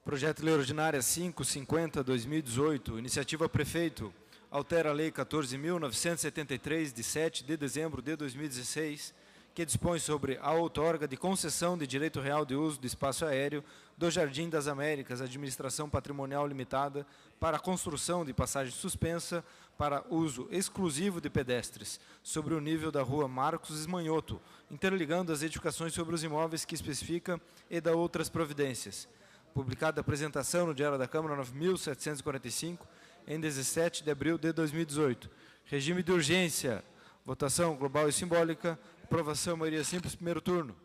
Projeto de Lei Ordinária 550/2018, iniciativa Prefeito, altera a Lei 14.973, de 7 de dezembro de 2016, que dispõe sobre a outorga de concessão de direito real de uso do espaço aéreo do Jardim das Américas, Administração Patrimonial Limitada, para a construção de passagem suspensa para uso exclusivo de pedestres, sobre o nível da rua Marcos Esmanhoto, interligando as edificações sobre os imóveis que especifica e da outras providências. Publicada a apresentação no Diário da Câmara 9.745, em 17 de abril de 2018. Regime de urgência. Votação global e simbólica. Aprovação, maioria simples, primeiro turno.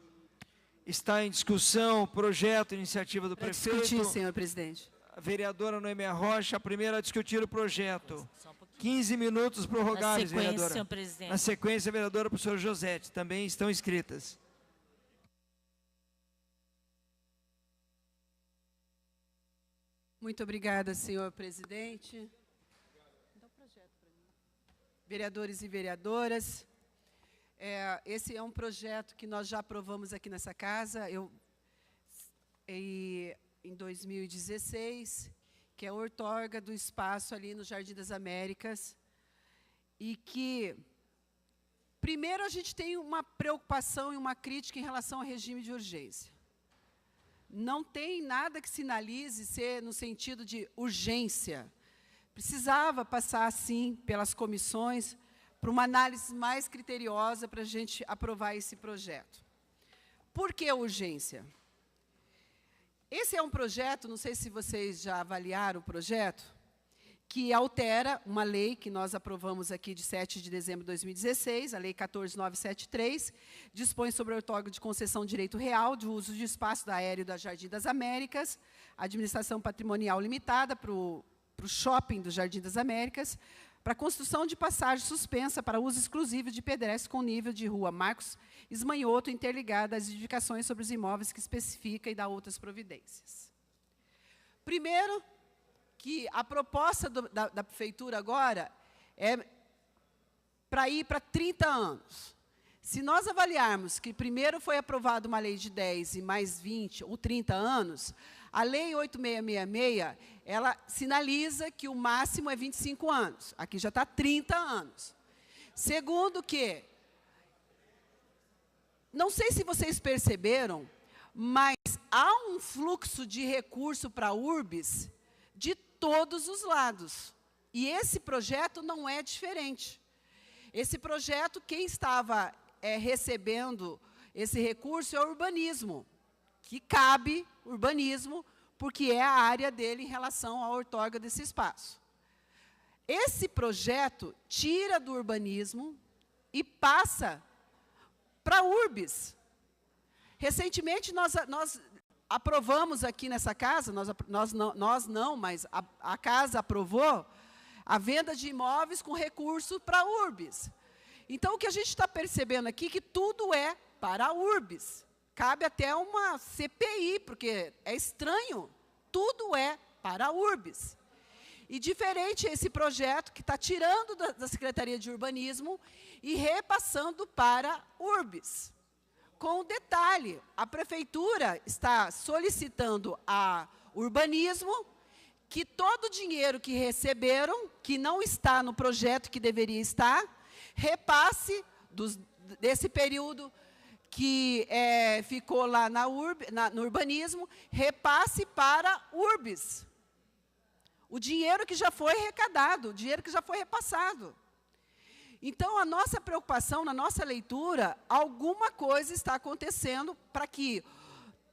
Está em discussão o projeto, iniciativa do prefeito. Discutir, senhor presidente. A vereadora Noêmia Rocha, a primeira a discutir o projeto. 15 minutos prorrogáveis, vereadora. Senhor presidente. Na sequência, a vereadora professora Josete. Também estão inscritas. Muito obrigada, senhor presidente. Vereadores e vereadoras, esse é um projeto que nós já aprovamos aqui nessa casa, em 2016, que é a outorga do espaço ali no Jardim das Américas, e que, primeiro, a gente tem uma preocupação e uma crítica em relação ao regime de urgência. Não tem nada que sinalize ser no sentido de urgência. Precisava passar, sim, pelas comissões, para uma análise mais criteriosa para a gente aprovar esse projeto. Por que urgência? Esse é um projeto, não sei se vocês já avaliaram o projeto, que altera uma lei que nós aprovamos aqui de 7 de dezembro de 2016, a Lei 14.973, dispõe sobre a outorga de concessão de direito real de uso de espaço aéreo da Jardim das Américas, Administração Patrimonial Limitada, para o shopping do Jardim das Américas, para a construção de passagem suspensa para uso exclusivo de pedestres com nível de rua Marcos Esmanhoto, interligada às edificações sobre os imóveis que especifica e dá outras providências. Primeiro, que a proposta da prefeitura agora é para ir para 30 anos. Se nós avaliarmos que primeiro foi aprovada uma lei de 10 e mais 20 ou 30 anos, a Lei 8666, ela sinaliza que o máximo é 25 anos. Aqui já está 30 anos. Segundo que, não sei se vocês perceberam, mas há um fluxo de recurso para a URBS de todos os lados. E esse projeto não é diferente. Esse projeto, quem estava recebendo esse recurso é o urbanismo, que cabe urbanismo, porque é a área dele em relação à outorga desse espaço. Esse projeto tira do urbanismo e passa para a URBS. Recentemente, nós aprovamos aqui nessa casa, nós não, mas a casa aprovou a venda de imóveis com recurso para a URBS. Então, o que a gente está percebendo aqui é que tudo é para a URBS. Cabe até uma CPI, porque é estranho, tudo é para a URBS. E diferente esse projeto que está tirando da Secretaria de Urbanismo e repassando para a URBS. Com um detalhe, a prefeitura está solicitando a urbanismo que todo o dinheiro que receberam, que não está no projeto que deveria estar, repasse desse período que ficou lá no urbanismo, repasse para a URBS. O dinheiro que já foi arrecadado, o dinheiro que já foi repassado. Então, a nossa preocupação, na nossa leitura, alguma coisa está acontecendo para que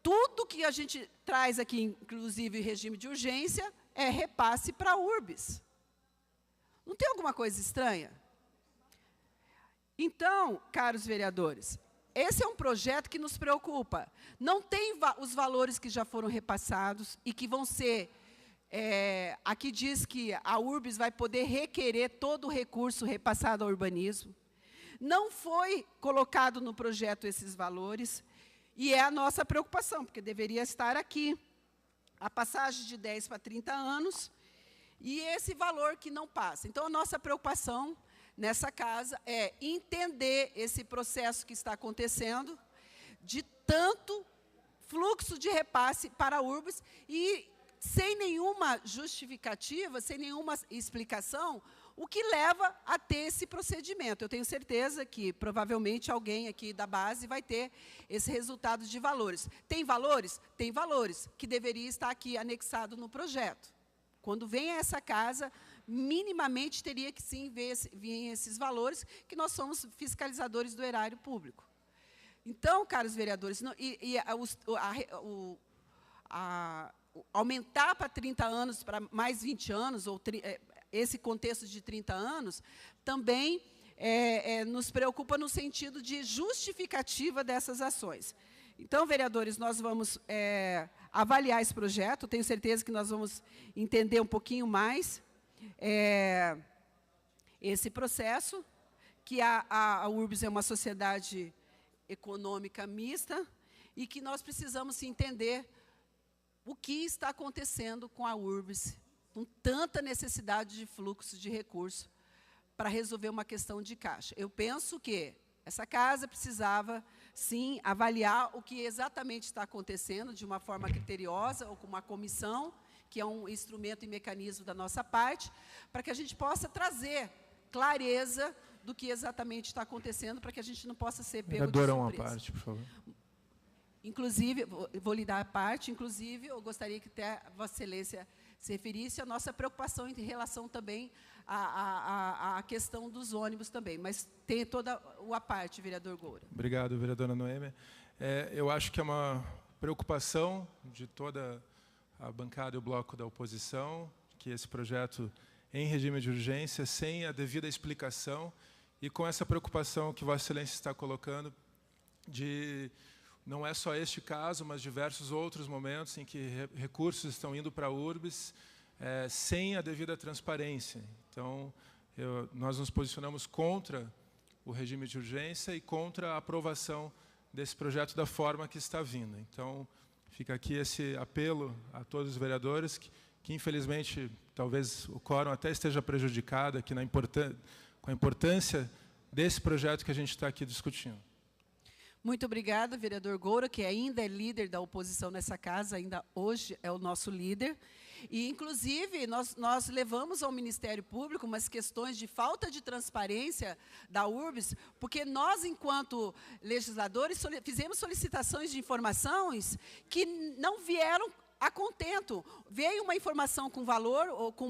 tudo que a gente traz aqui, inclusive regime de urgência, repasse para a URBS. Não tem alguma coisa estranha? Então, caros vereadores, esse é um projeto que nos preocupa. Não tem os valores que já foram repassados e que vão ser... aqui diz que a URBS vai poder requerer todo o recurso repassado ao urbanismo. Não foi colocado no projeto esses valores, e é a nossa preocupação, porque deveria estar aqui a passagem de 10 para 30 anos, e esse valor que não passa. Então, a nossa preocupação nessa casa é entender esse processo que está acontecendo, de tanto fluxo de repasse para a URBS e sem nenhuma justificativa, sem nenhuma explicação, o que leva a ter esse procedimento. Eu tenho certeza que, provavelmente, alguém aqui da base vai ter esse resultado de valores. Tem valores? Tem valores, que deveria estar aqui anexado no projeto. Quando vem a essa casa, minimamente teria que sim vir esses valores, que nós somos fiscalizadores do erário público. Então, caros vereadores, aumentar para 30 anos, para mais 20 anos, ou esse contexto de 30 anos, também nos preocupa no sentido de justificativa dessas ações. Então, vereadores, nós vamos avaliar esse projeto, tenho certeza que nós vamos entender um pouquinho mais esse processo, que a URBS é uma sociedade econômica mista e que nós precisamos entender o que está acontecendo com a URBS, com tanta necessidade de fluxo de recursos para resolver uma questão de caixa. Eu penso que essa casa precisava, sim, avaliar o que exatamente está acontecendo de uma forma criteriosa ou com uma comissão, que é um instrumento e mecanismo da nossa parte, para que a gente possa trazer clareza do que exatamente está acontecendo, para que a gente não possa ser pego de surpresa. Vereadora, uma parte, por favor. Inclusive, vou lhe dar a parte, inclusive, eu gostaria que até Vossa Excelência se referisse à nossa preocupação em relação também à questão dos ônibus também, mas tem toda a parte, vereador Goura. Obrigado, vereadora Noêmia. Eu acho que é uma preocupação de toda a bancada e o bloco da oposição, que esse projeto em regime de urgência, sem a devida explicação, e com essa preocupação que Vossa Excelência está colocando, de não é só este caso, mas diversos outros momentos em que recursos estão indo para a URBS sem a devida transparência. Então, nós nos posicionamos contra o regime de urgência e contra a aprovação desse projeto da forma que está vindo. Então, fica aqui esse apelo a todos os vereadores, que infelizmente, talvez o quórum até esteja prejudicado aqui com a importância desse projeto que a gente está aqui discutindo. Muito obrigada, vereador Goura, que ainda é líder da oposição nessa casa, ainda hoje é o nosso líder. E, inclusive, nós levamos ao Ministério Público umas questões de falta de transparência da URBS, porque nós, enquanto legisladores, fizemos solicitações de informações que não vieram a contento. Veio uma informação com valor, ou com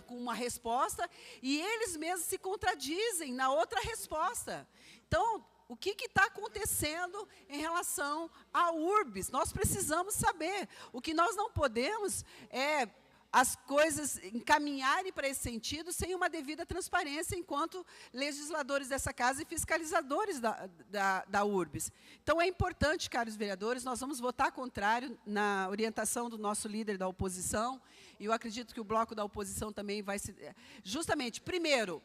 uma resposta, e eles mesmos se contradizem na outra resposta. Então, o que está acontecendo em relação à URBS? Nós precisamos saber. O que nós não podemos é as coisas encaminharem para esse sentido sem uma devida transparência enquanto legisladores dessa casa e fiscalizadores da URBS. Então, é importante, caros vereadores, nós vamos votar contrário na orientação do nosso líder da oposição, e eu acredito que o bloco da oposição também vai se... Justamente, primeiro,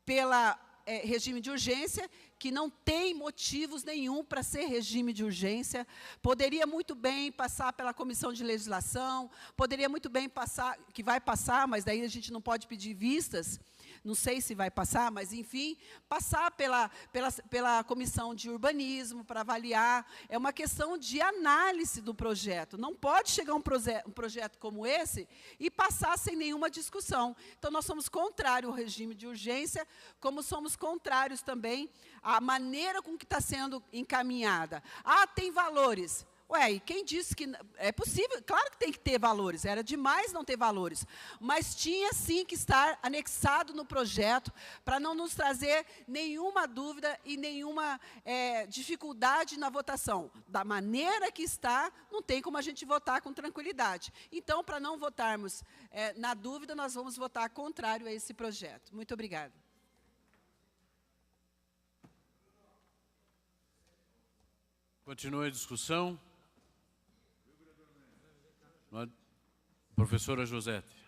pela regime de urgência, que não tem motivos nenhum para ser regime de urgência, poderia muito bem passar pela Comissão de Legislação, poderia muito bem passar, que vai passar, mas daí a gente não pode pedir vistas, não sei se vai passar, mas, enfim, passar pela Comissão de Urbanismo para avaliar. É uma questão de análise do projeto. Não pode chegar um projeto como esse e passar sem nenhuma discussão. Então, nós somos contrários ao regime de urgência, como somos contrários também à maneira com que está sendo encaminhada. Ah, tem valores. Ué, e quem disse que é possível? Claro que tem que ter valores, era demais não ter valores, mas tinha sim que estar anexado no projeto para não nos trazer nenhuma dúvida e nenhuma dificuldade na votação. Da maneira que está, não tem como a gente votar com tranquilidade. Então, para não votarmos na dúvida, nós vamos votar contrário a esse projeto. Muito obrigada. Continua a discussão. Professora Josete.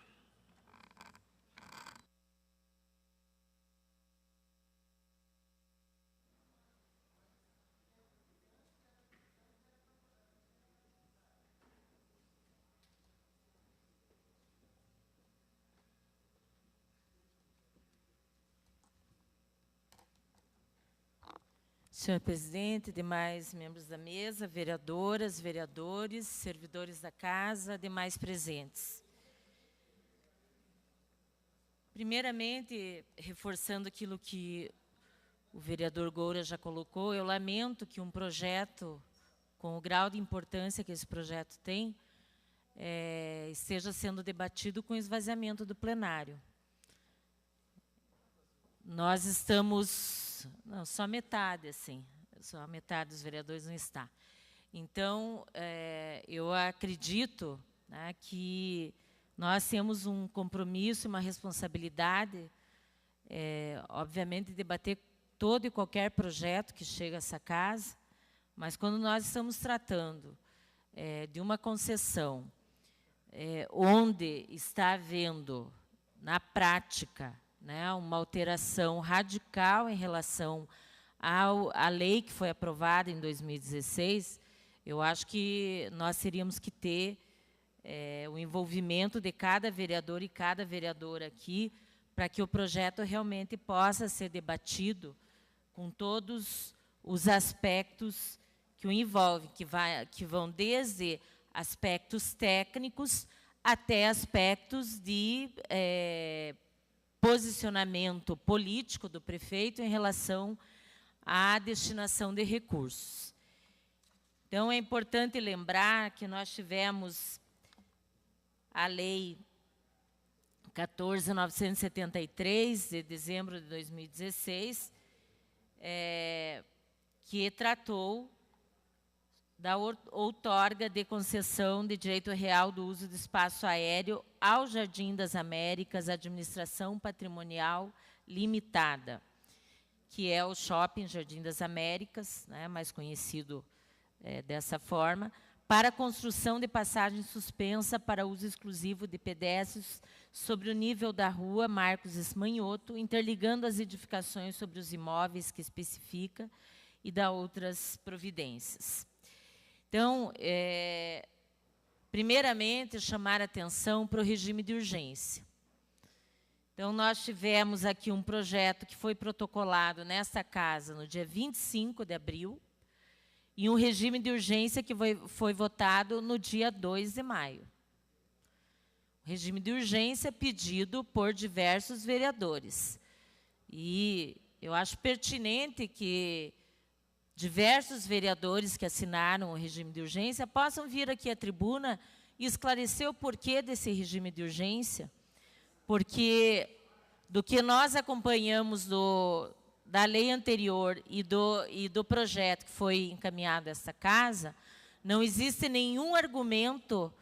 Senhor presidente, demais membros da mesa, vereadoras, vereadores, servidores da casa, demais presentes. Primeiramente, reforçando aquilo que o vereador Goura já colocou, eu lamento que um projeto, com o grau de importância que esse projeto tem, esteja sendo debatido com esvaziamento do plenário. Nós estamos... Não, só metade, assim. Só a metade dos vereadores não está. Então, eu acredito, né, que nós temos um compromisso, uma responsabilidade, obviamente, de debater todo e qualquer projeto que chega a essa casa, mas quando nós estamos tratando de uma concessão onde está havendo, na prática, né, uma alteração radical em relação à lei que foi aprovada em 2016, eu acho que nós teríamos que ter o envolvimento de cada vereador e cada vereadora aqui, para que o projeto realmente possa ser debatido com todos os aspectos que o envolvem, que vão desde aspectos técnicos até aspectos de posicionamento político do prefeito em relação à destinação de recursos. Então, é importante lembrar que nós tivemos a Lei 14.973, de dezembro de 2016, que tratou da outorga de concessão de direito real do uso do espaço aéreo ao Jardim das Américas, Administração Patrimonial Limitada, que é o Shopping Jardim das Américas, né, mais conhecido dessa forma, para a construção de passagem suspensa para uso exclusivo de pedestres sobre o nível da rua Marcos Esmanhoto, interligando as edificações sobre os imóveis que especifica e da outras providências. Então, primeiramente, chamar a atenção para o regime de urgência. Então, nós tivemos aqui um projeto que foi protocolado nesta casa no dia 25 de abril, e um regime de urgência que foi votado no dia 2 de maio. Regime de urgência pedido por diversos vereadores. E eu acho pertinente que diversos vereadores que assinaram o regime de urgência possam vir aqui à tribuna e esclarecer o porquê desse regime de urgência, porque do que nós acompanhamos da lei anterior e do projeto que foi encaminhado a esta casa, não existe nenhum argumento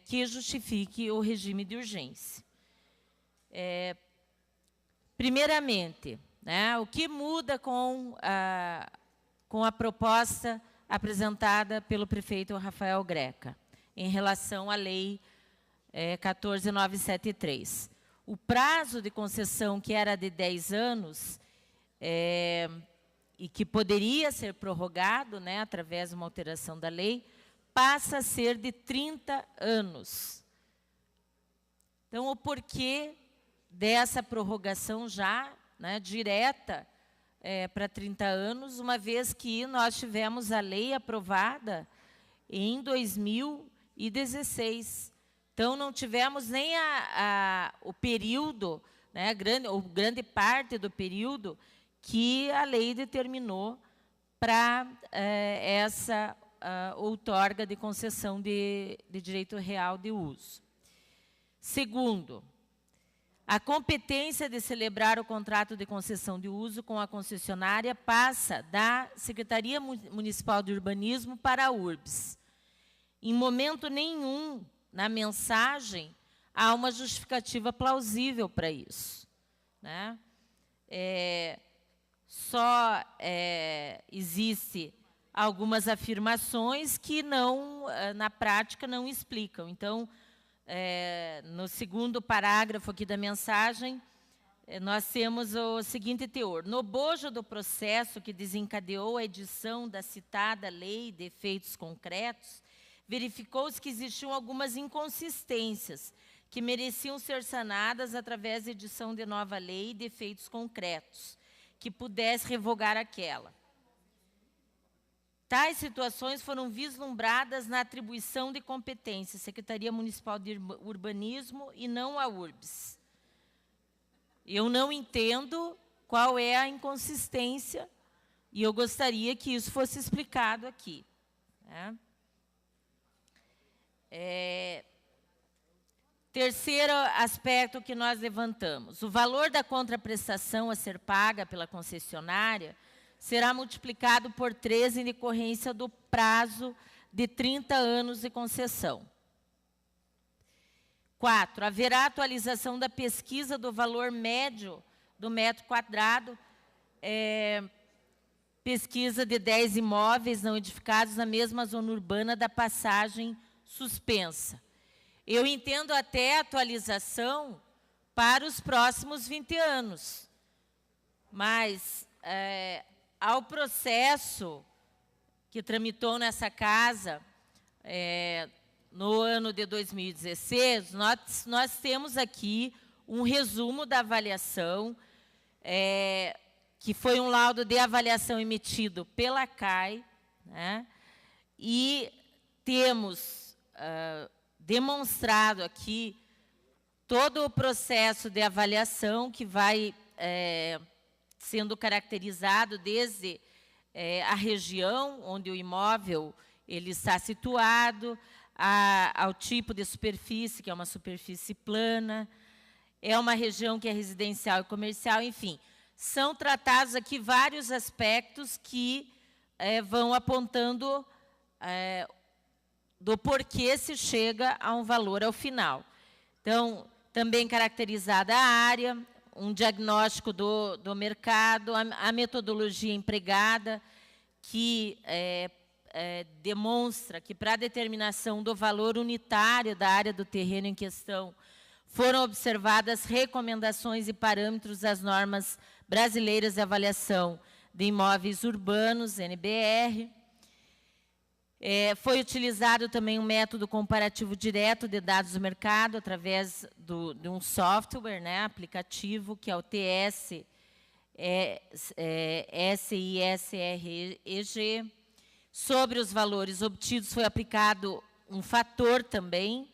que justifique o regime de urgência. Primeiramente, né, o que muda com a proposta apresentada pelo prefeito Rafael Greca, em relação à lei 14.973. O prazo de concessão, que era de 10 anos, e que poderia ser prorrogado, né, através de uma alteração da lei, passa a ser de 30 anos. Então, o porquê dessa prorrogação já, né, direta para 30 anos, uma vez que nós tivemos a lei aprovada em 2016. Então, não tivemos nem o período, né, grande parte do período que a lei determinou para essa outorga de concessão de direito real de uso. Segundo, a competência de celebrar o contrato de concessão de uso com a concessionária passa da Secretaria Municipal de Urbanismo para a URBS. Em momento nenhum, na mensagem, há uma justificativa plausível para isso, né? Só existe algumas afirmações que não, na prática, não explicam. Então, no segundo parágrafo aqui da mensagem, nós temos o seguinte teor: no bojo do processo que desencadeou a edição da citada lei de efeitos concretos, verificou-se que existiam algumas inconsistências que mereciam ser sanadas através da edição de nova lei de efeitos concretos, que pudesse revogar aquela. tais situações foram vislumbradas na atribuição de competência, Secretaria Municipal de Urbanismo e não a URBS. Eu não entendo qual é a inconsistência e eu gostaria que isso fosse explicado aqui, né? Terceiro aspecto que nós levantamos, o valor da contraprestação a ser paga pela concessionária será multiplicado por 3 em decorrência do prazo de 30 anos de concessão. 4, haverá atualização da pesquisa do valor médio do metro quadrado, pesquisa de 10 imóveis não edificados na mesma zona urbana da passagem suspensa. Eu entendo até atualização para os próximos 20 anos, mas ao processo que tramitou nessa casa no ano de 2016, nós temos aqui um resumo da avaliação, que foi um laudo de avaliação emitido pela CAI, né? E temos demonstrado aqui todo o processo de avaliação que vai sendo caracterizado desde a região onde o imóvel ele está situado, ao tipo de superfície, que é uma superfície plana, é uma região que é residencial e comercial, enfim. São tratados aqui vários aspectos que vão apontando do porquê se chega a um valor ao final. Então, também caracterizada a área, um diagnóstico do mercado, a metodologia empregada, que demonstra que, para a determinação do valor unitário da área do terreno em questão, foram observadas recomendações e parâmetros das normas brasileiras de avaliação de imóveis urbanos, NBR. Foi utilizado também um método comparativo direto de dados do mercado, através de um software, né, aplicativo, que é o TS SISREG. Sobre os valores obtidos, foi aplicado um fator também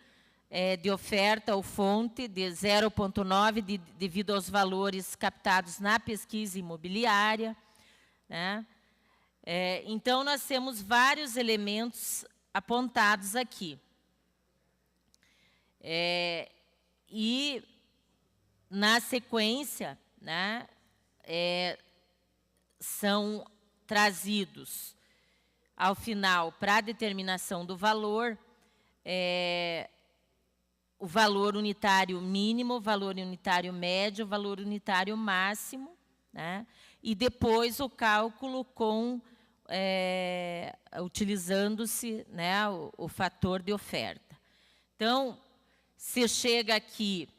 de oferta ou fonte de 0,9 devido aos valores captados na pesquisa imobiliária, né? Então, nós temos vários elementos apontados aqui. E, na sequência, né, são trazidos, ao final, para a determinação do valor, o valor unitário mínimo, o valor unitário médio, o valor unitário máximo, né, e depois o cálculo com utilizando-se, né, o fator de oferta. Então, se chega aqui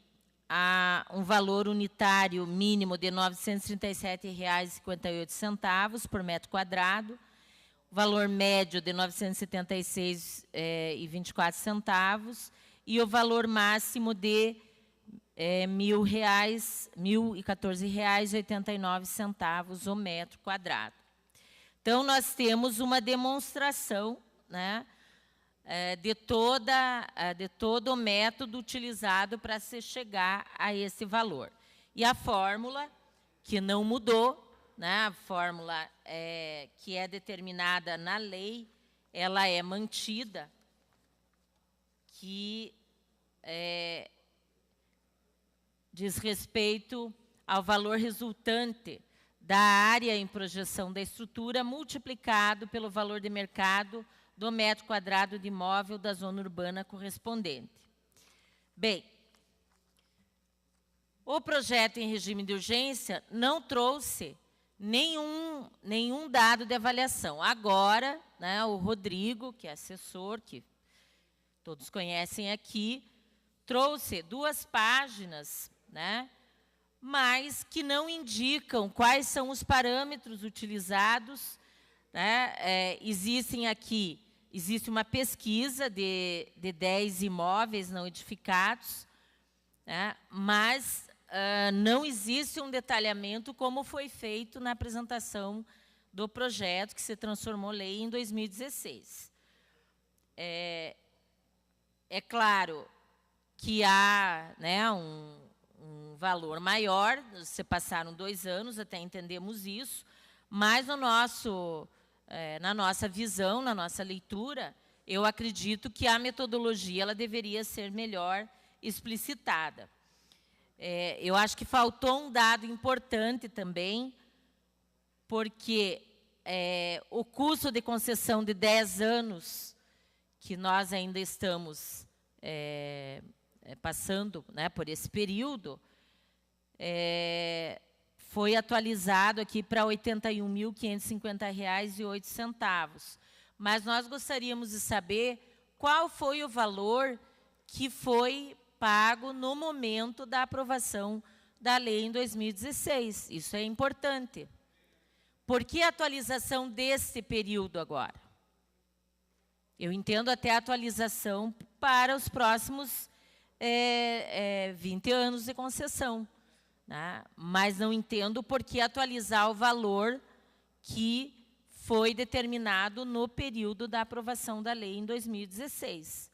a um valor unitário mínimo de R$ 937,58 por metro quadrado, o valor médio de R$ 976,24 e o valor máximo de R$ 1.014,89 o metro quadrado. Então, nós temos uma demonstração, né, de todo o método utilizado para se chegar a esse valor. E a fórmula, que não mudou, né, a fórmula que é determinada na lei, ela é mantida, que diz respeito ao valor resultante da área em projeção da estrutura, multiplicado pelo valor de mercado do metro quadrado de imóvel da zona urbana correspondente. Bem, o projeto em regime de urgência não trouxe nenhum dado de avaliação. Agora, né, o Rodrigo, que é assessor, que todos conhecem aqui, trouxe 2 páginas, né, mas que não indicam quais são os parâmetros utilizados, né? Existe uma pesquisa de 10 imóveis não edificados, né, mas não existe um detalhamento como foi feito na apresentação do projeto que se transformou lei em 2016. É claro que há, né, um valor maior, se passaram 2 anos, até entendemos isso, mas no na nossa visão, na nossa leitura, eu acredito que a metodologia ela deveria ser melhor explicitada. Eu acho que faltou um dado importante também, porque o custo de concessão de 10 anos, que nós ainda estamos passando, né, por esse período, foi atualizado aqui para R$ 81.550,08. Mas nós gostaríamos de saber qual foi o valor que foi pago no momento da aprovação da lei em 2016. Isso é importante. Por que a atualização desse período agora? Eu entendo até a atualização para os próximos 20 anos de concessão, né? Mas não entendo por que atualizar o valor que foi determinado no período da aprovação da lei em 2016.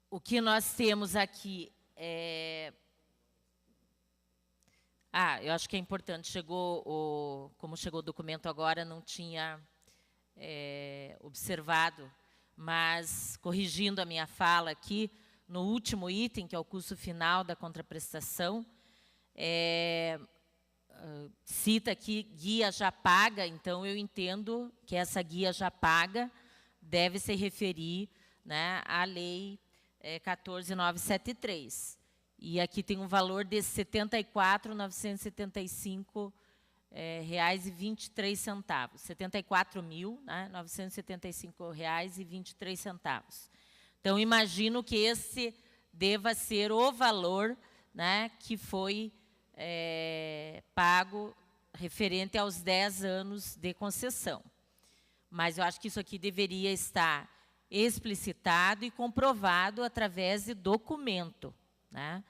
O que nós temos aqui eu acho que é importante, como chegou o documento agora, não tinha observado, mas corrigindo a minha fala aqui, no último item, que é o custo final da contraprestação, cita aqui guia já paga, então eu entendo que essa guia já paga deve se referir, né, à lei 14.973. E aqui tem um valor de R$ 74.975,23. R$ 74.975,23. Então, imagino que esse deva ser o valor, né, que foi pago referente aos 10 anos de concessão. Mas eu acho que isso aqui deveria estar explicitado e comprovado através de documento, né?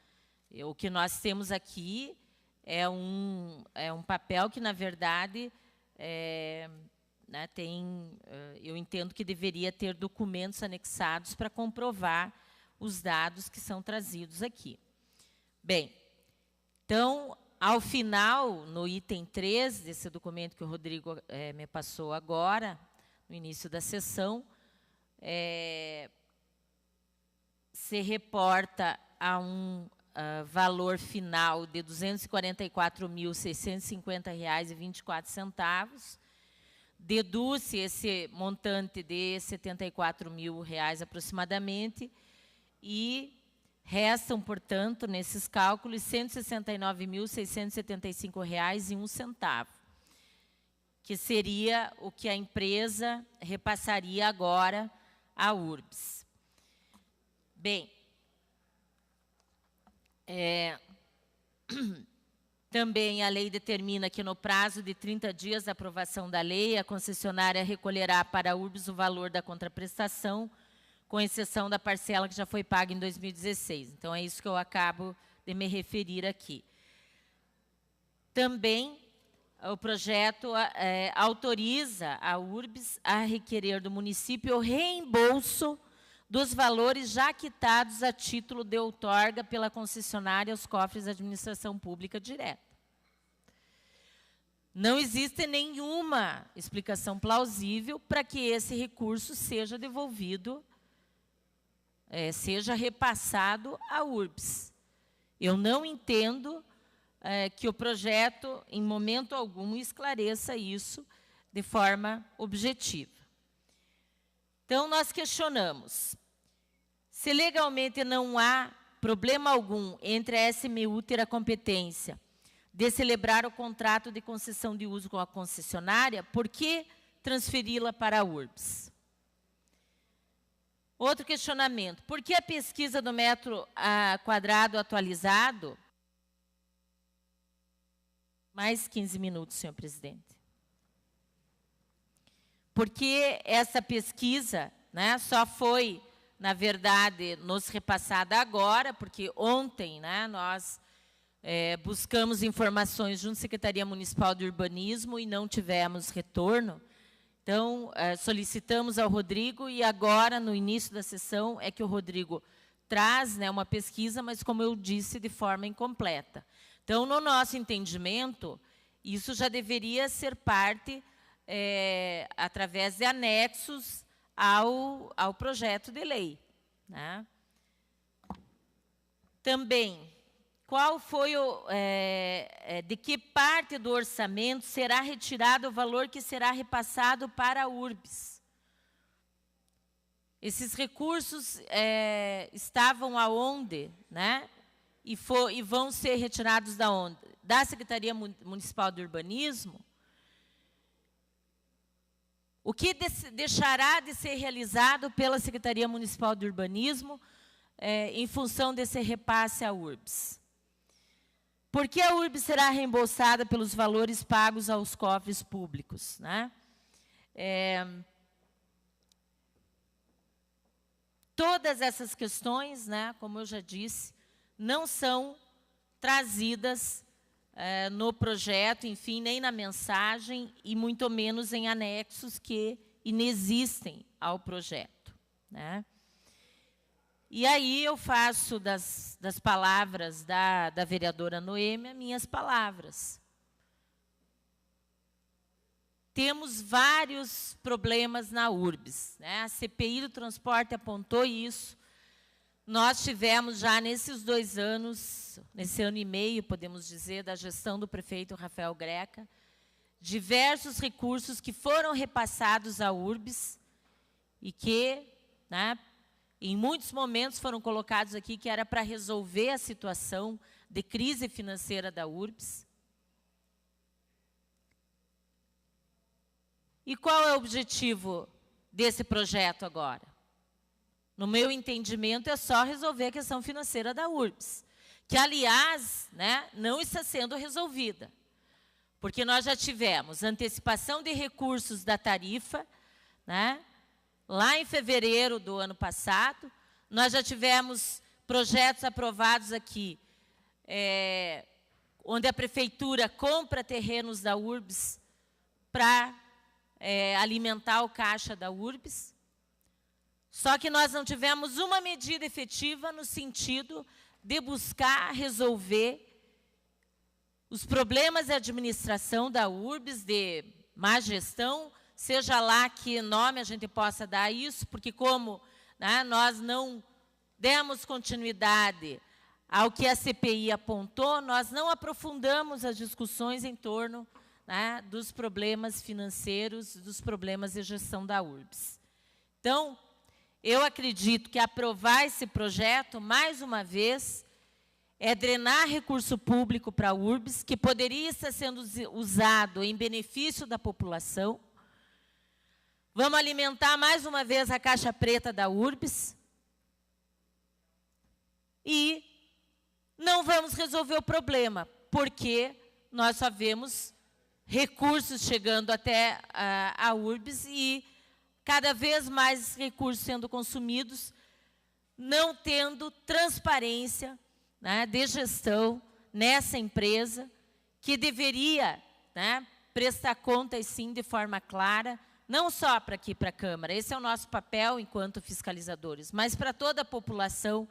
O que nós temos aqui é um papel que, na verdade, né, eu entendo que deveria ter documentos anexados para comprovar os dados que são trazidos aqui. Bem, então, ao final, no item 3 desse documento que o Rodrigo me passou agora, no início da sessão, se reporta a um valor final de R$ 244.650,24, deduz-se esse montante de R$ 74.000 aproximadamente, e restam, portanto, nesses cálculos, R$ 169.675,01, que seria o que a empresa repassaria agora à URBS. Bem, também a lei determina que no prazo de 30 dias da aprovação da lei, a concessionária recolherá para a URBS o valor da contraprestação, com exceção da parcela que já foi paga em 2016. Então, é isso que eu acabo de me referir aqui. Também, o projeto autoriza a URBS a requerer do município o reembolso dos valores já quitados a título de outorga pela concessionária aos cofres da administração pública direta. Não existe nenhuma explicação plausível para que esse recurso seja devolvido, seja repassado à URBS. Eu não entendo que o projeto, em momento algum, esclareça isso de forma objetiva. Então, nós questionamos, se legalmente não há problema algum entre a SMU ter a competência de celebrar o contrato de concessão de uso com a concessionária, por que transferi-la para a URBS? Outro questionamento, por que a pesquisa do metro quadrado atualizado... Mais 15 minutos, senhor presidente. Porque essa pesquisa, né, só foi, na verdade, nos repassada agora, porque ontem, né, nós buscamos informações junto à Secretaria Municipal de Urbanismo e não tivemos retorno. Então, solicitamos ao Rodrigo e agora, no início da sessão, é que o Rodrigo traz, né, uma pesquisa, mas, como eu disse, de forma incompleta. Então, no nosso entendimento, isso já deveria ser parte, através de anexos ao projeto de lei, né? Também, qual foi de que parte do orçamento será retirado o valor que será repassado para a URBS? Esses recursos estavam aonde, né? E vão ser retirados da onde? Da Secretaria Municipal de Urbanismo. O que deixará de ser realizado pela Secretaria Municipal de Urbanismo em função desse repasse à URBS? Por que a URBS será reembolsada pelos valores pagos aos cofres públicos, né? Todas essas questões, né, como eu já disse, não são trazidas no projeto, enfim, nem na mensagem, e muito menos em anexos que inexistem ao projeto, né? E aí eu faço das palavras da vereadora Noêmia minhas palavras. Temos vários problemas na URBS, né? A CPI do transporte apontou isso. Nós tivemos já nesses 2 anos, nesse ano e meio, podemos dizer, da gestão do prefeito Rafael Greca, diversos recursos que foram repassados à URBS e que, né, em muitos momentos foram colocados aqui que era para resolver a situação de crise financeira da URBS. E qual é o objetivo desse projeto agora? No meu entendimento, é só resolver a questão financeira da URBS, que, aliás, né, não está sendo resolvida, porque nós já tivemos antecipação de recursos da tarifa, né, lá em fevereiro do ano passado. Nós já tivemos projetos aprovados aqui, onde a prefeitura compra terrenos da URBS para alimentar o caixa da URBS. Só que nós não tivemos uma medida efetiva no sentido de buscar resolver os problemas de administração da URBS, de má gestão, seja lá que nome a gente possa dar a isso, porque como, né, nós não demos continuidade ao que a CPI apontou, nós não aprofundamos as discussões em torno, né, dos problemas financeiros, dos problemas de gestão da URBS. Então, eu acredito que aprovar esse projeto, mais uma vez, é drenar recurso público para a URBS, que poderia estar sendo usado em benefício da população. Vamos alimentar mais uma vez a caixa preta da URBS. E não vamos resolver o problema, porque nós só vemos recursos chegando até a URBS e cada vez mais recursos sendo consumidos, não tendo transparência, né, de gestão nessa empresa, que deveria, né, prestar contas, sim, de forma clara, não só para aqui, para a Câmara, esse é o nosso papel enquanto fiscalizadores, mas para toda a população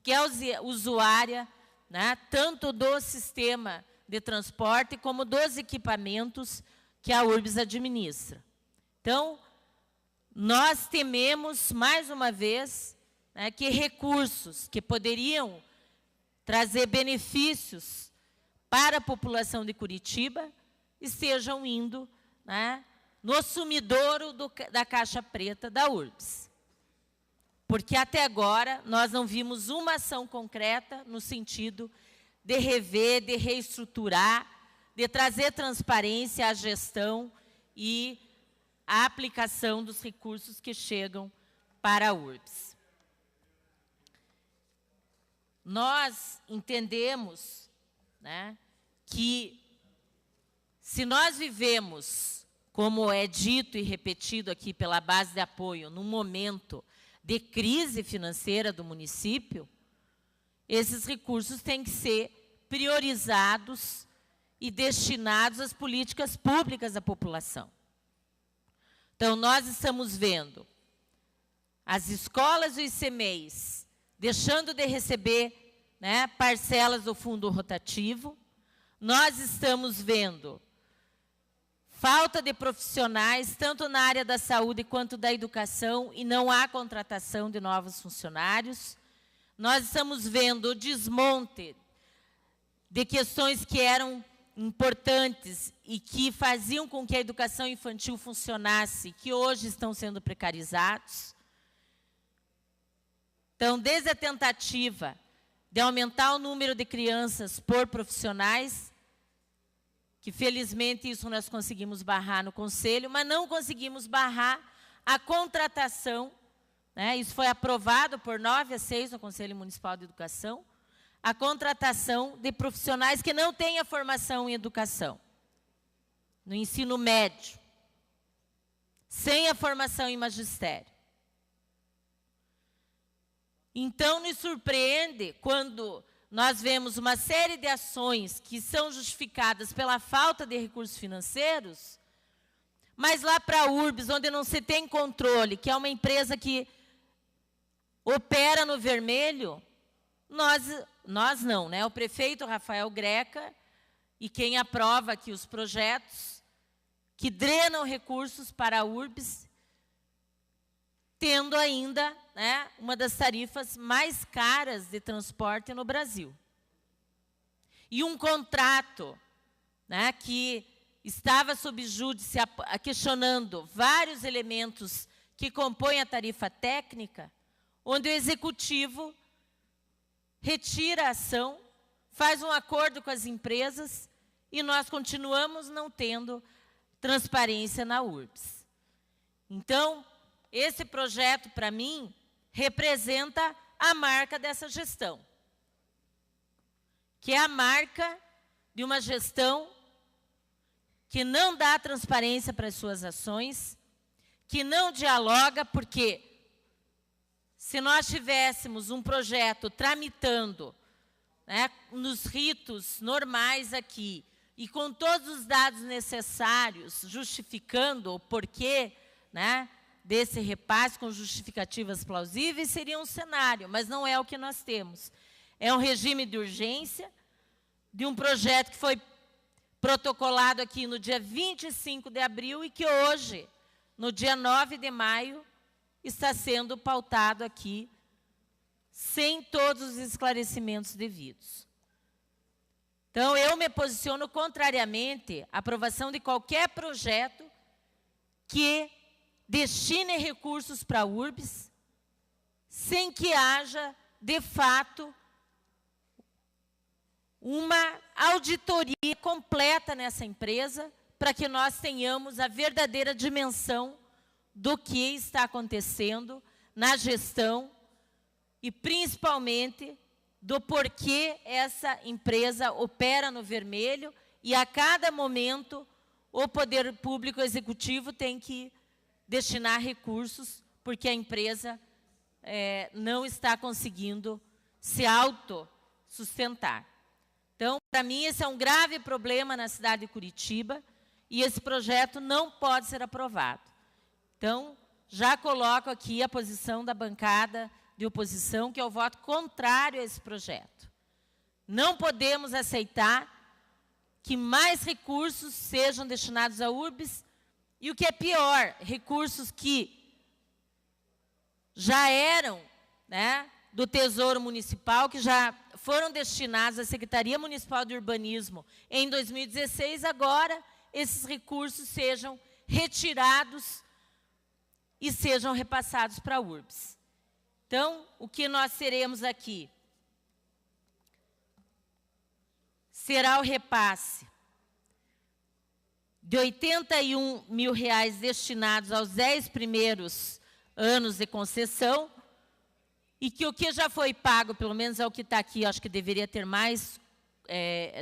que é usuária, né, tanto do sistema de transporte como dos equipamentos que a URBS administra. Então, nós tememos, mais uma vez, né, que recursos que poderiam trazer benefícios para a população de Curitiba estejam indo, né, no sumidouro da caixa preta da URBS. Porque até agora nós não vimos uma ação concreta no sentido de rever, de reestruturar, de trazer transparência à gestão e à aplicação dos recursos que chegam para a URBS. Nós entendemos, né, que se nós vivemos, como é dito e repetido aqui pela base de apoio, num momento de crise financeira do município, esses recursos têm que ser priorizados e destinados às políticas públicas da população. Então, nós estamos vendo as escolas e os ICMEIs deixando de receber, né, parcelas do fundo rotativo. Nós estamos vendo falta de profissionais, tanto na área da saúde quanto da educação, e não há contratação de novos funcionários. Nós estamos vendo o desmonte de questões que eram importantes e que faziam com que a educação infantil funcionasse, que hoje estão sendo precarizados. Então, desde a tentativa de aumentar o número de crianças por profissionais, que felizmente isso nós conseguimos barrar no Conselho, mas não conseguimos barrar a contratação, né? Isso foi aprovado por 9-6 no Conselho Municipal de Educação, a contratação de profissionais que não têm a formação em educação, no ensino médio, sem a formação em magistério. Então, nos surpreende quando nós vemos uma série de ações que são justificadas pela falta de recursos financeiros, mas lá para a URBS, onde não se tem controle, que é uma empresa que opera no vermelho, nós não, né? O prefeito Rafael Greca e quem aprova aqui os projetos que drenam recursos para a URBS, tendo ainda, né, uma das tarifas mais caras de transporte no Brasil. E um contrato, né, que estava sob júdice questionando vários elementos que compõem a tarifa técnica, onde o executivo retira a ação, faz um acordo com as empresas e nós continuamos não tendo transparência na URBS. Então, esse projeto, para mim, representa a marca dessa gestão, que é a marca de uma gestão que não dá transparência para as suas ações, que não dialoga, porque se nós tivéssemos um projeto tramitando, né, nos ritos normais aqui, e com todos os dados necessários, justificando o porquê, né, desse repasse com justificativas plausíveis, seria um cenário, mas não é o que nós temos. É um regime de urgência de um projeto que foi protocolado aqui no dia 25 de abril e que hoje, no dia 9 de maio, está sendo pautado aqui sem todos os esclarecimentos devidos. Então, eu me posiciono contrariamente à aprovação de qualquer projeto que destine recursos para a URBS, sem que haja, de fato, uma auditoria completa nessa empresa, para que nós tenhamos a verdadeira dimensão do que está acontecendo na gestão e, principalmente, do porquê essa empresa opera no vermelho e, a cada momento, o poder público executivo tem que destinar recursos, porque a empresa não está conseguindo se autossustentar. Então, para mim, esse é um grave problema na cidade de Curitiba e esse projeto não pode ser aprovado. Então, já coloco aqui a posição da bancada de oposição, que é o voto contrário a esse projeto. Não podemos aceitar que mais recursos sejam destinados à URBS e, o que é pior, recursos que já eram, né, do Tesouro Municipal, que já foram destinados à Secretaria Municipal de Urbanismo em 2016, agora esses recursos sejam retirados e sejam repassados para a URBS. Então, o que nós teremos aqui será o repasse de R$ 81 mil destinados aos 10 primeiros anos de concessão, e que o que já foi pago, pelo menos é o que está aqui, acho que deveria ter mais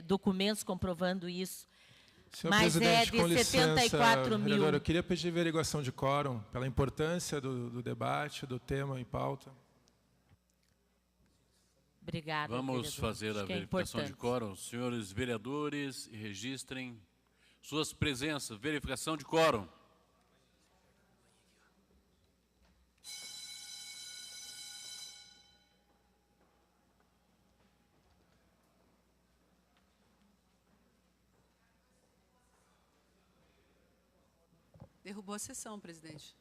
documentos comprovando isso, Senhor mas presidente, é de com licença, 74 mil. vereadora, eu queria pedir averiguação de quórum, pela importância do debate, do tema em pauta. Obrigada, Vamos vereador. fazer Acho a que é verificação de importante. quórum. Senhores vereadores, registrem suas presenças. Verificação de quórum. Derrubou a sessão, presidente.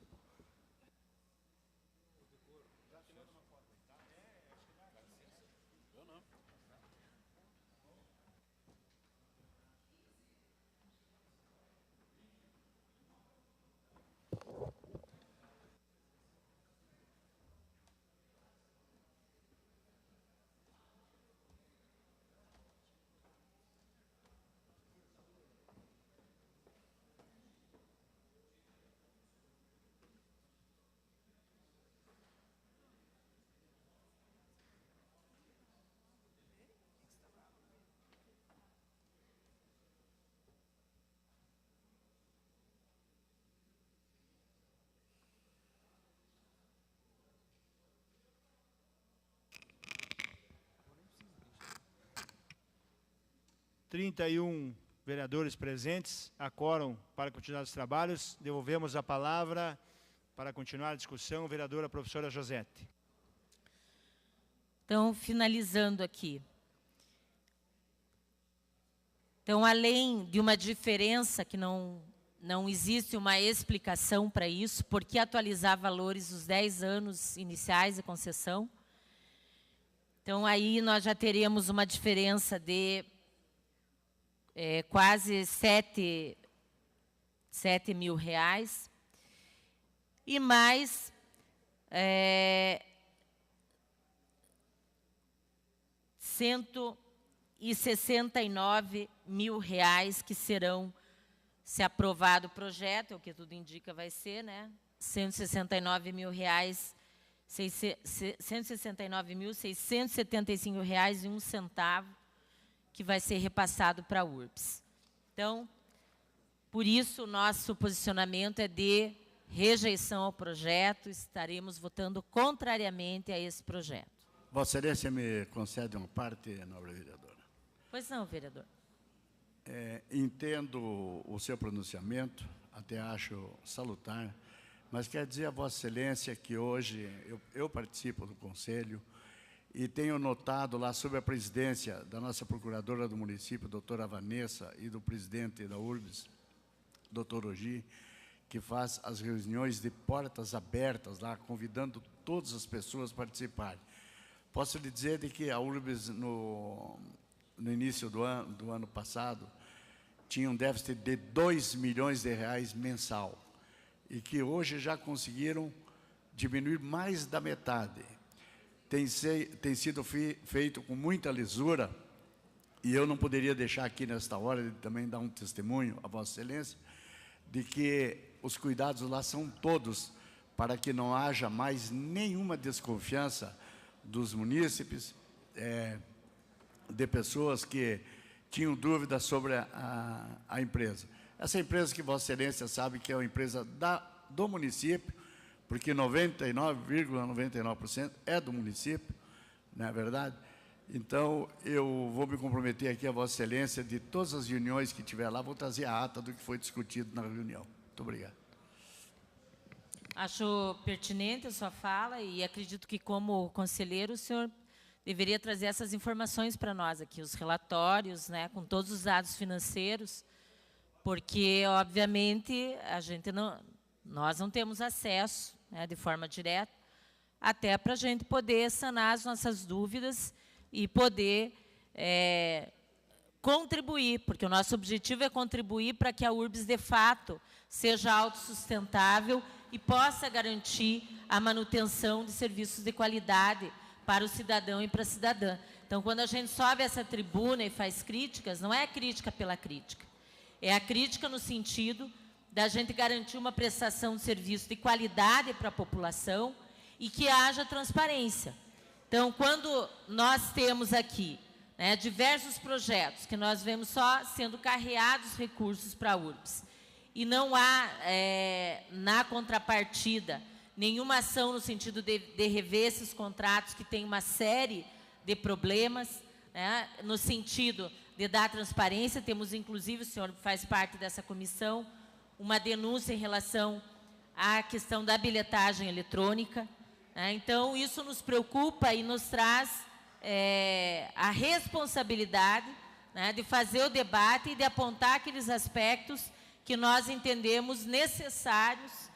vereadores presentes, há quórum para continuar os trabalhos. Devolvemos a palavra para continuar a discussão, vereadora professora Josete. Então, finalizando aqui. Então, além de uma diferença que não existe uma explicação para isso, por que atualizar valores os 10 anos iniciais de concessão? Então, aí nós já teríamos uma diferença de quase 7 mil reais. E mais 169 mil reais que serão, se aprovado o projeto, é o que tudo indica vai ser, né? 169 mil reais, 169.675 reais e 1 centavo que vai ser repassado para a URBS. Então, por isso, o nosso posicionamento é de rejeição ao projeto, estaremos votando contrariamente a esse projeto. Vossa Excelência me concede uma parte, nobre vereadora. Pois não, vereador. Entendo o seu pronunciamento, até acho salutar, mas quero dizer a Vossa Excelência que hoje eu participo do Conselho e tenho notado lá sob a presidência da nossa procuradora do município, doutora Vanessa, e do presidente da URBS, doutor Ogi, que faz as reuniões de portas abertas lá, convidando todas as pessoas a participarem. Posso lhe dizer de que a URBS, no início do ano passado, tinha um déficit de 2 milhões de reais mensal, e que hoje já conseguiram diminuir mais da metade. Tem sido feito com muita lisura, e eu não poderia deixar aqui nesta hora de também dar um testemunho a Vossa Excelência, de que os cuidados lá são todos para que não haja mais nenhuma desconfiança dos munícipes, de pessoas que tinham dúvidas sobre a empresa. Essa empresa que Vossa Excelência sabe que é uma empresa do município, porque 99,99% é do município, não é verdade? Então, eu vou me comprometer aqui a Vossa Excelência, de todas as reuniões que tiver lá, vou trazer a ata do que foi discutido na reunião. Muito obrigado. Acho pertinente a sua fala e acredito que, como conselheiro, o senhor deveria trazer essas informações para nós aqui, os relatórios, né, com todos os dados financeiros, porque, obviamente, nós não temos acesso, né, de forma direta, até para a gente poder sanar as nossas dúvidas e poder contribuir, porque o nosso objetivo é contribuir para que a URBS, de fato, seja autossustentável e possa garantir a manutenção de serviços de qualidade para o cidadão e para a cidadã. Então, quando a gente sobe essa tribuna e faz críticas, não é crítica pela crítica, é a crítica no sentido da gente garantir uma prestação de serviço de qualidade para a população e que haja transparência. Então, quando nós temos aqui, né, diversos projetos que nós vemos só sendo carreados recursos para a URBS, e não há, na contrapartida, nenhuma ação no sentido de rever esses contratos que tem uma série de problemas, né, no sentido de dar transparência. Temos, inclusive, o senhor faz parte dessa comissão, uma denúncia em relação à questão da bilhetagem eletrônica, né? Então, isso nos preocupa e nos traz a responsabilidade, né, de fazer o debate e de apontar aqueles aspectos que nós entendemos necessários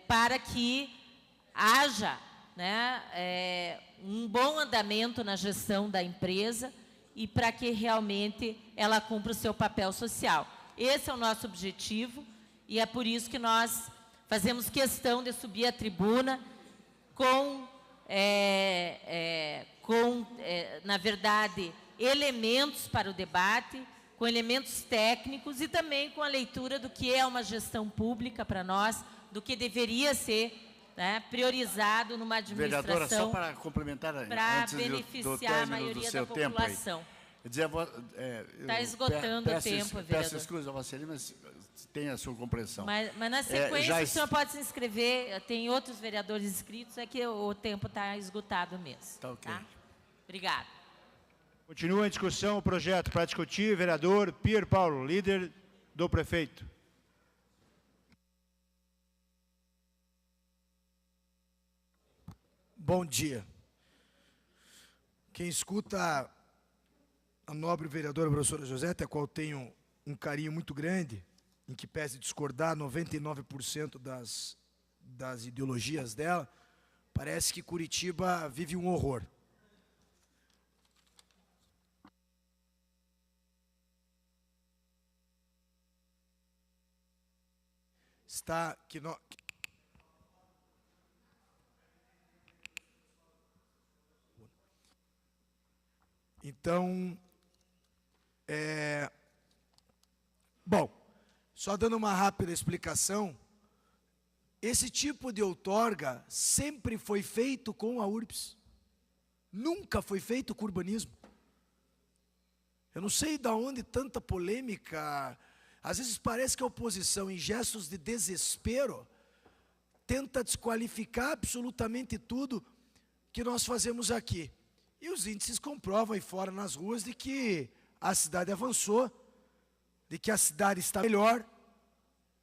para que haja, né, um bom andamento na gestão da empresa e para que realmente ela cumpra o seu papel social. Esse é o nosso objetivo e é por isso que nós fazemos questão de subir à tribuna na verdade, elementos para o debate, com elementos técnicos e também com a leitura do que é uma gestão pública para nós, do que deveria ser, né, priorizado numa administração. Vereadora, só para complementar, para antes beneficiar a maioria da população. Está esgotando o tempo, vereador. Peço desculpas a Vossa Excelência, mas tem a sua compreensão. Mas na sequência, o senhor pode se inscrever, tem outros vereadores inscritos, é que o tempo está esgotado mesmo. Tá ok. Tá? Obrigada. Continua em discussão o projeto para discutir. Vereador Pier Paulo, líder do prefeito. Bom dia. Quem escuta a nobre vereadora professora Josete, a qual tenho um carinho muito grande, em que pese discordar 99% das ideologias dela, parece que Curitiba vive um horror. Então, bom, só dando uma rápida explicação, esse tipo de outorga sempre foi feito com a URBS, nunca foi feito com urbanismo. Eu não sei de onde tanta polêmica. Às vezes parece que a oposição, em gestos de desespero, tenta desqualificar absolutamente tudo que nós fazemos aqui. E os índices comprovam aí fora nas ruas de que a cidade avançou, de que a cidade está melhor.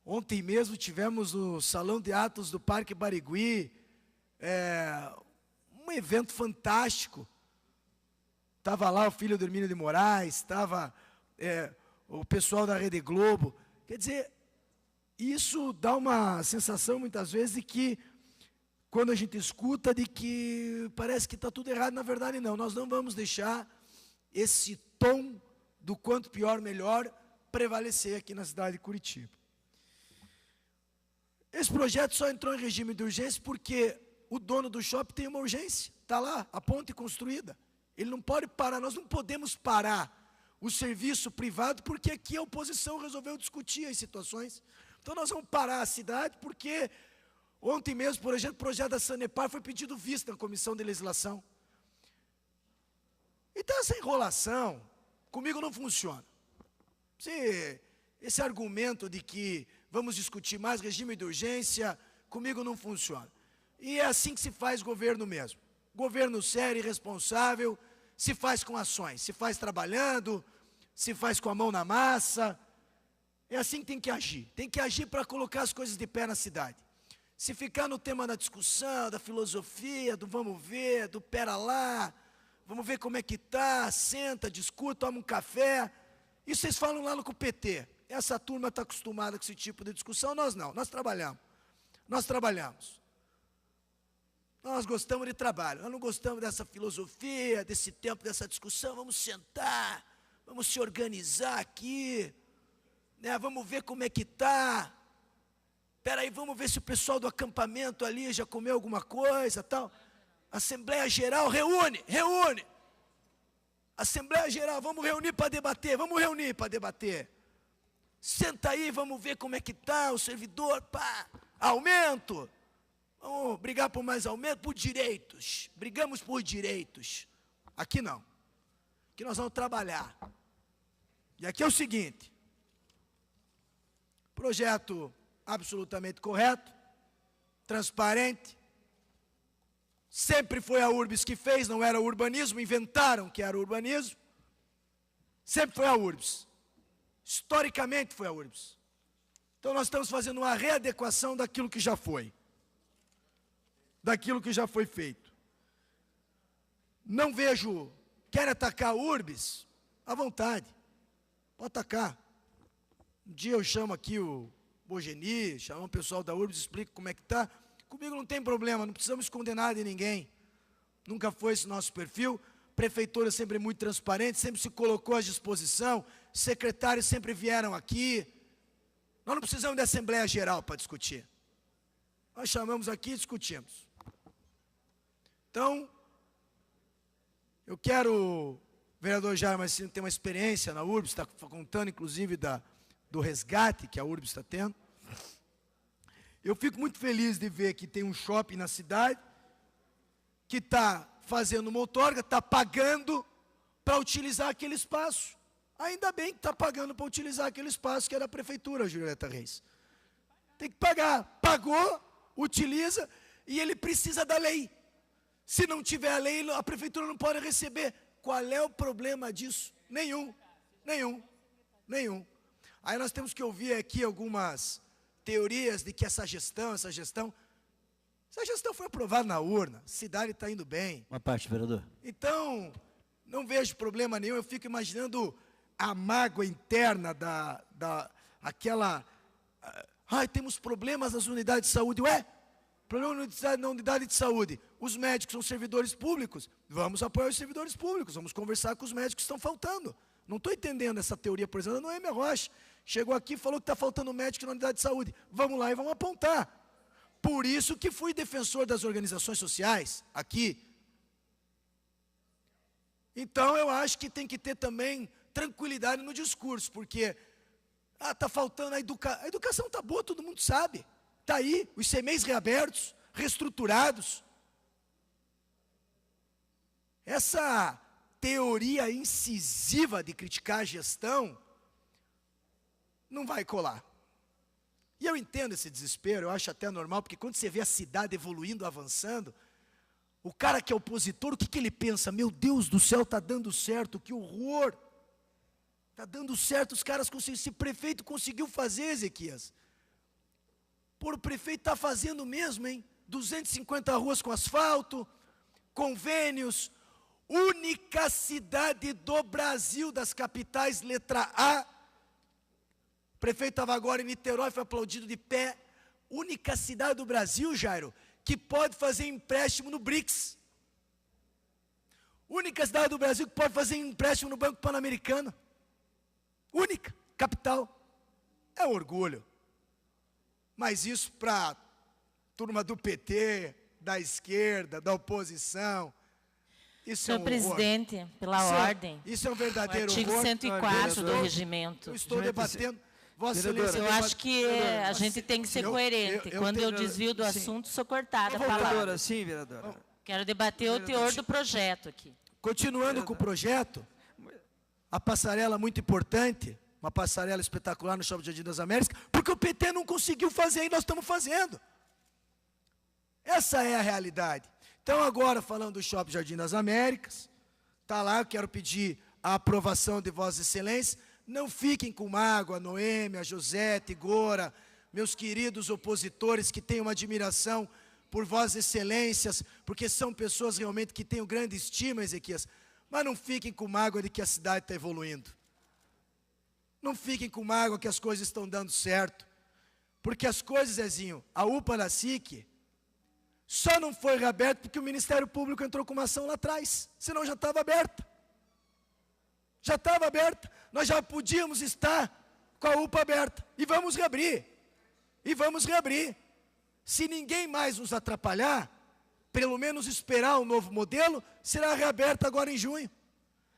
Ontem mesmo tivemos no Salão de Atos do Parque Barigui um evento fantástico. Estava lá o filho do Hermínio de Moraes, estava o pessoal da Rede Globo. Quer dizer, isso dá uma sensação muitas vezes de que, quando a gente escuta, de que parece que está tudo errado, na verdade não. Nós não vamos deixar esse tom do quanto pior, melhor, prevalecer aqui na cidade de Curitiba. Esse projeto só entrou em regime de urgência porque o dono do shopping tem uma urgência. Está lá, a ponte construída. Ele não pode parar, nós não podemos parar o serviço privado, porque aqui a oposição resolveu discutir as situações. Então nós vamos parar a cidade, porque ontem mesmo, por exemplo, o projeto da Sanepar foi pedido vista na Comissão de Legislação. Então essa enrolação, comigo não funciona. Esse argumento de que vamos discutir mais regime de urgência, comigo não funciona. E é assim que se faz governo mesmo. Governo sério e responsável, se faz com ações, se faz trabalhando, se faz com a mão na massa. É assim que tem que agir para colocar as coisas de pé na cidade. Se ficar no tema da discussão, da filosofia, do vamos ver, do pera lá, vamos ver como é que está, senta, discute, toma um café. Isso vocês falam lá no PT. Essa turma está acostumada com esse tipo de discussão, nós não, nós trabalhamos. Nós trabalhamos. Nós gostamos de trabalho, nós não gostamos dessa filosofia, desse tempo, dessa discussão. Vamos sentar, vamos se organizar aqui, né? Vamos ver como é que está. Espera aí, vamos ver se o pessoal do acampamento ali já comeu alguma coisa, tal. Assembleia Geral, reúne. Assembleia Geral, vamos reunir para debater, Senta aí, vamos ver como é que está o servidor, pá, aumento. Vamos brigar por mais aumento, por direitos. Brigamos por direitos. Aqui não. Aqui nós vamos trabalhar. E aqui é o seguinte. Projeto absolutamente correto, transparente, Sempre foi a URBS que fez, não era urbanismo, inventaram que era urbanismo. Sempre foi a URBS. Historicamente foi a URBS. Então nós estamos fazendo uma readequação daquilo que já foi. Daquilo que já foi feito. Não vejo, quer atacar a URBS? À vontade. Pode atacar. Um dia eu chamo aqui o Bogeni, chamo o pessoal da URBS, explico como é que está. Comigo não tem problema, não precisamos esconder nada de ninguém. Nunca foi esse nosso perfil. Prefeitura sempre muito transparente, sempre se colocou à disposição. Secretários sempre vieram aqui. Nós não precisamos de Assembleia Geral para discutir. Nós chamamos aqui e discutimos. Então, eu quero, o vereador Jair Marcino tem uma experiência na URBS, está contando inclusive do resgate que a URBS está tendo. Eu fico muito feliz de ver que tem um shopping na cidade, que está fazendo uma outorga, está pagando para utilizar aquele espaço. Ainda bem que está pagando para utilizar aquele espaço que é da prefeitura, Julieta Reis. Tem que pagar. Pagou, utiliza, e ele precisa da lei. Se não tiver a lei, a prefeitura não pode receber. Qual é o problema disso? Nenhum. Aí nós temos que ouvir aqui algumas teorias de que essa gestão foi aprovada na urna, a cidade está indo bem. Uma parte, vereador. Então, não vejo problema nenhum, eu fico imaginando a mágoa interna temos problemas nas unidades de saúde. Ué, problema na unidade de saúde. Os médicos são servidores públicos, vamos apoiar os servidores públicos, vamos conversar com os médicos que estão faltando. Não estou entendendo essa teoria, por exemplo, da Noêmia Rocha. Chegou aqui e falou que está faltando médico na unidade de saúde. Vamos lá e vamos apontar. Por isso que fui defensor das organizações sociais aqui. Então, eu acho que tem que ter também tranquilidade no discurso, porque está faltando a educação está boa, todo mundo sabe. Está aí, os CMEs reabertos, reestruturados. Essa teoria incisiva de criticar a gestão não vai colar. E eu entendo esse desespero, eu acho até normal, porque quando você vê a cidade evoluindo, avançando, o cara que é opositor, o que ele pensa? Meu Deus do céu, está dando certo, que horror! Está dando certo, os caras conseguiram, esse prefeito conseguiu fazer, Ezequias. Pô, o prefeito está fazendo mesmo, hein? 250 ruas com asfalto, convênios, única cidade do Brasil, das capitais, letra A. O prefeito estava agora em Niterói, foi aplaudido de pé. Única cidade do Brasil, Jairo, que pode fazer empréstimo no BRICS. Única cidade do Brasil que pode fazer empréstimo no Banco Pan-Americano. Única, capital. É um orgulho. Mas isso para a turma do PT, da esquerda, da oposição, isso Senhor é um presidente, horror. pela ordem. Isso é um verdadeiro artigo horror. 104 do regimento. Eu estou debatendo. Vossa Excelência, eu acho que a gente tem que ser coerente. Quando eu desvio do assunto, sou cortada a palavra. Sim, vereadora. Quero debater o teor do projeto aqui. Continuando com o projeto, a passarela muito importante, uma passarela espetacular no Shopping Jardim das Américas, porque o PT não conseguiu fazer e nós estamos fazendo. Essa é a realidade. Então agora, falando do Shopping Jardim das Américas, está lá, eu quero pedir a aprovação de Vossa Excelência. Não fiquem com mágoa, Noêmia, Josete, Gora, meus queridos opositores que têm uma admiração por Vossas Excelências, porque são pessoas realmente que têm grande estima, Ezequias, mas não fiquem com mágoa de que a cidade está evoluindo. Não fiquem com mágoa que as coisas estão dando certo, porque as coisas, Zezinho, a UPA da SIC só não foi reaberta porque o Ministério Público entrou com uma ação lá atrás, senão já estava aberta. Já estava aberta, nós já podíamos estar com a UPA aberta, e vamos reabrir, Se ninguém mais nos atrapalhar, pelo menos esperar um novo modelo, será reaberta agora em junho.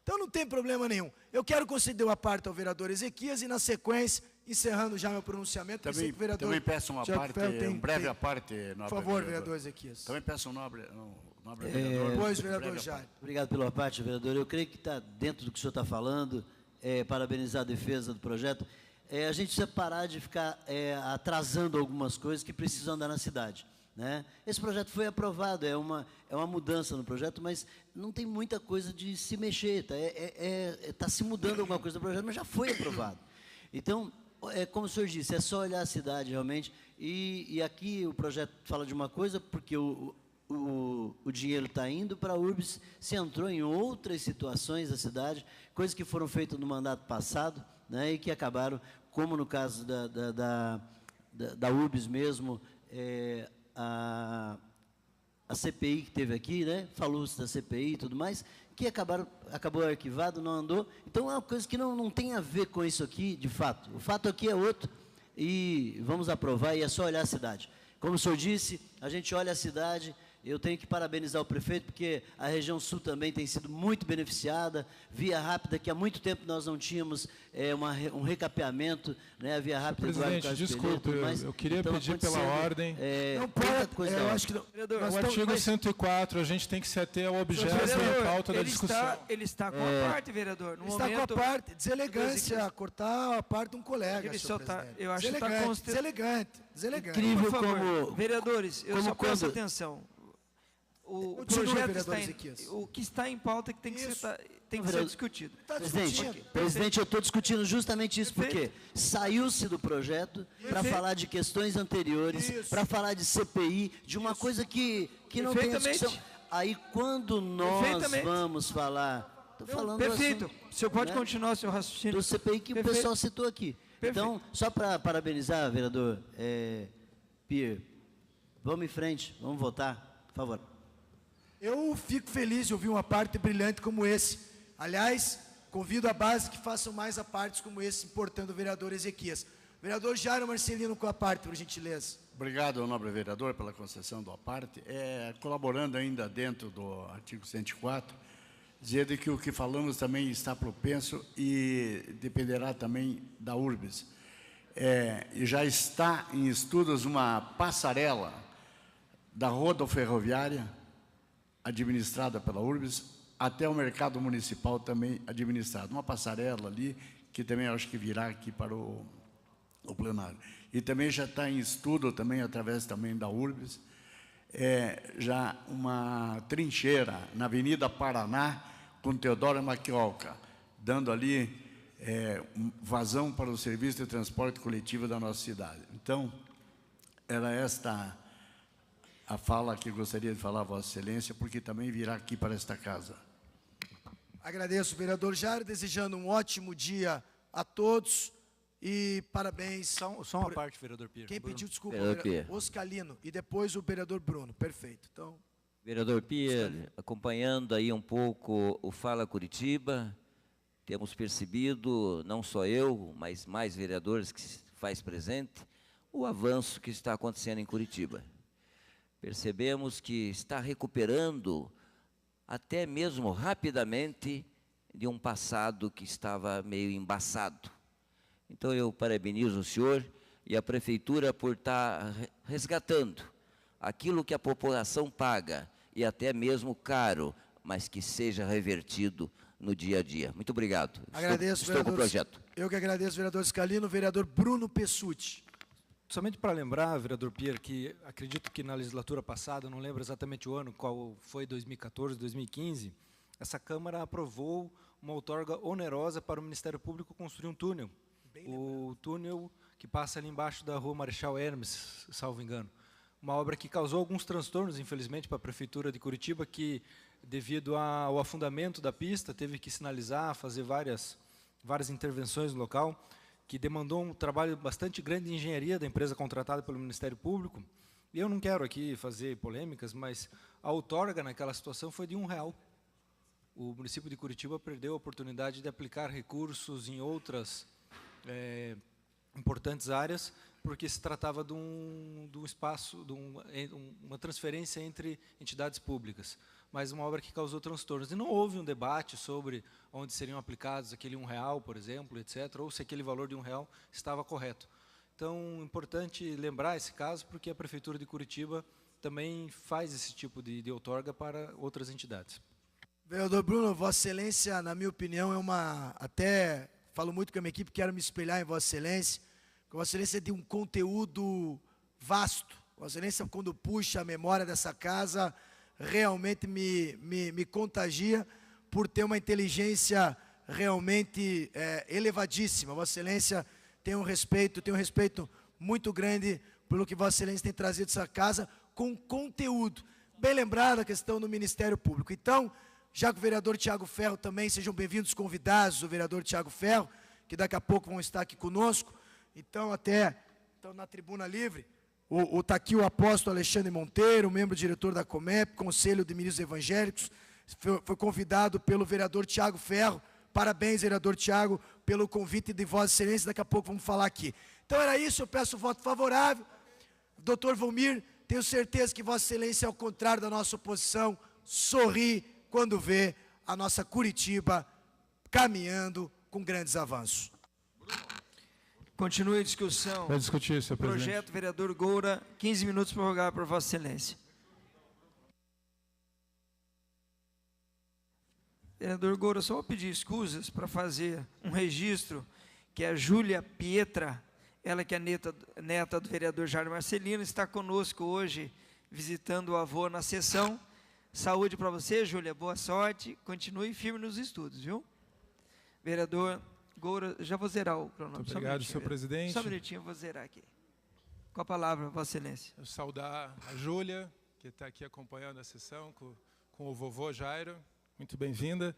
Então não tem problema nenhum. Eu quero conceder uma parte ao vereador Ezequias e, na sequência, encerrando já meu pronunciamento, também peço uma parte, um breve parte, por favor, vereador Ezequias. Também peço um nobre vereador. Depois, vereador Jair. Obrigado pela parte, vereador. Eu creio que está dentro do que o senhor está falando, parabenizar a defesa do projeto. A gente precisa parar de ficar atrasando algumas coisas que precisam andar na cidade. né? Esse projeto foi aprovado, é uma mudança no projeto, mas não tem muita coisa de se mexer, tá se mudando alguma coisa no projeto, mas já foi aprovado. Então, como o senhor disse, é só olhar a cidade realmente, e aqui o projeto fala de uma coisa, porque o dinheiro está indo para a URBS, se entrou em outras situações da cidade, coisas que foram feitas no mandato passado, né, e que acabaram, como no caso da URBS mesmo, a CPI que teve aqui, né, falou-se da CPI e tudo mais, que acabou arquivado, não andou. Então, é uma coisa que não tem a ver com isso aqui, de fato. O fato aqui é outro, e vamos aprovar, e é só olhar a cidade. Como o senhor disse, a gente olha a cidade. Eu tenho que parabenizar o prefeito, porque a região sul também tem sido muito beneficiada. Via rápida, que há muito tempo nós não tínhamos um recapeamento, né? A via rápida... Presidente, desculpe, eu queria pedir pela ordem... Não pode, eu acho que não. O artigo 104, a gente tem que se ater ao objeto e à pauta da discussão. Ele está com a parte, vereador. Ele está com a parte. Deselegância, cortar a parte de um colega, senhor presidente. Eu acho que está deselegante. Incrível como... Vereadores, eu só peço atenção. O projeto o que está em pauta que tem que ser discutido. Presidente, eu estou discutindo justamente isso, porque saiu-se do projeto para falar de questões anteriores, para falar de CPI, de uma coisa que não tem discussão. Aí, quando nós vamos falar... Estou falando perfeito. O senhor pode continuar o seu raciocínio. Do CPI que o pessoal citou aqui. Então, só para parabenizar, vereador Pierre, vamos em frente, vamos votar, por favor. Eu fico feliz de ouvir uma parte brilhante como esse. Aliás, convido a base que façam mais apartes como esse, importando o vereador Ezequias. Vereador Jairo Marcelino com a parte, por gentileza. Obrigado, nobre vereador, pela concessão do aparte. Colaborando ainda dentro do artigo 104, dizendo que o que falamos também está propenso e dependerá também da URBS. E já está em estudos uma passarela da rodoferroviária, administrada pela URBS, até o mercado municipal também administrado. Uma passarela ali, que também acho que virá aqui para o plenário. E também já está em estudo, também através também da URBS, já uma trincheira na Avenida Paraná, com Teodoro Maquioca, dando ali vazão para o serviço de transporte coletivo da nossa cidade. Então, era esta a fala que gostaria de falar a Vossa Excelência, porque também virá aqui para esta casa. Agradeço, vereador Jairo, desejando um ótimo dia a todos e parabéns. Só uma parte, vereador Pierre. Quem pediu desculpa? Oscalino e depois o vereador Bruno. Perfeito. Então, vereador Pierre, acompanhando aí um pouco o Fala Curitiba, temos percebido, não só eu, mas mais vereadores que se faz presente, o avanço que está acontecendo em Curitiba. Percebemos que está recuperando, até mesmo rapidamente, de um passado que estava meio embaçado. Então, eu parabenizo o senhor e a prefeitura por estar resgatando aquilo que a população paga, e até mesmo caro, mas que seja revertido no dia a dia. Muito obrigado. Agradeço, estou com o projeto. Eu que agradeço, vereador Scalino. Vereador Bruno Pessutti. Somente para lembrar, vereador Pierre, que acredito que na legislatura passada, não lembro exatamente o ano, qual foi, 2014, 2015, essa Câmara aprovou uma outorga onerosa para o Ministério Público construir um túnel. O túnel que passa ali embaixo da rua Marechal Hermes, salvo engano. Uma obra que causou alguns transtornos, infelizmente, para a Prefeitura de Curitiba, que, devido ao afundamento da pista, teve que sinalizar, fazer várias intervenções no local, que demandou um trabalho bastante grande de engenharia da empresa contratada pelo Ministério Público. E eu não quero aqui fazer polêmicas, mas a outorga naquela situação foi de R$1. O município de Curitiba perdeu a oportunidade de aplicar recursos em outras importantes áreas, porque se tratava de um espaço, uma transferência entre entidades públicas, mas uma obra que causou transtornos. E não houve um debate sobre onde seriam aplicados aquele R$1, por exemplo, etc., ou se aquele valor de R$1 estava correto. Então, é importante lembrar esse caso, porque a Prefeitura de Curitiba também faz esse tipo de outorga para outras entidades. Vereador Bruno, Vossa Excelência, na minha opinião, até falo muito com a minha equipe, quero me espelhar em Vossa Excelência, porque Vossa Excelência é de um conteúdo vasto, Vossa Excelência, quando puxa a memória dessa casa, realmente me contagia por ter uma inteligência realmente elevadíssima. Vossa Excelência tem um respeito muito grande pelo que Vossa Excelência tem trazido essa casa com conteúdo. Bem lembrada a questão do Ministério Público. Então, já que o vereador Tiago Ferro também, sejam bem-vindos convidados, o vereador Tiago Ferro, que daqui a pouco vão estar aqui conosco. Então, então na tribuna livre, está aqui o apóstolo Alexandre Monteiro, membro diretor da Comep, Conselho de Ministros Evangélicos, foi convidado pelo vereador Tiago Ferro. Parabéns, vereador Tiago, pelo convite de Vossa Excelência, daqui a pouco vamos falar aqui. Então era isso, eu peço voto favorável. Doutor Volmir, tenho certeza que Vossa Excelência, ao contrário da nossa oposição, sorri quando vê a nossa Curitiba caminhando com grandes avanços. Continue a discussão. Vai discutir, senhor presidente. Projeto, vereador Goura, 15 minutos prorrogado por Vossa Excelência. Vereador Goura, só vou pedir escusas para fazer um registro que a Júlia Pietra, ela que é neta do vereador Jair Marcelino, está conosco hoje, visitando o avô na sessão. Saúde para você, Júlia, boa sorte, continue firme nos estudos, viu? Vereador Goura, já vou zerar o cronômetro. Muito obrigado, senhor presidente. Só um minutinho, eu vou zerar aqui. Com a palavra, Vossa Excelência. Eu saudar a Júlia, que está aqui acompanhando a sessão com o vovô Jairo. Muito bem-vinda.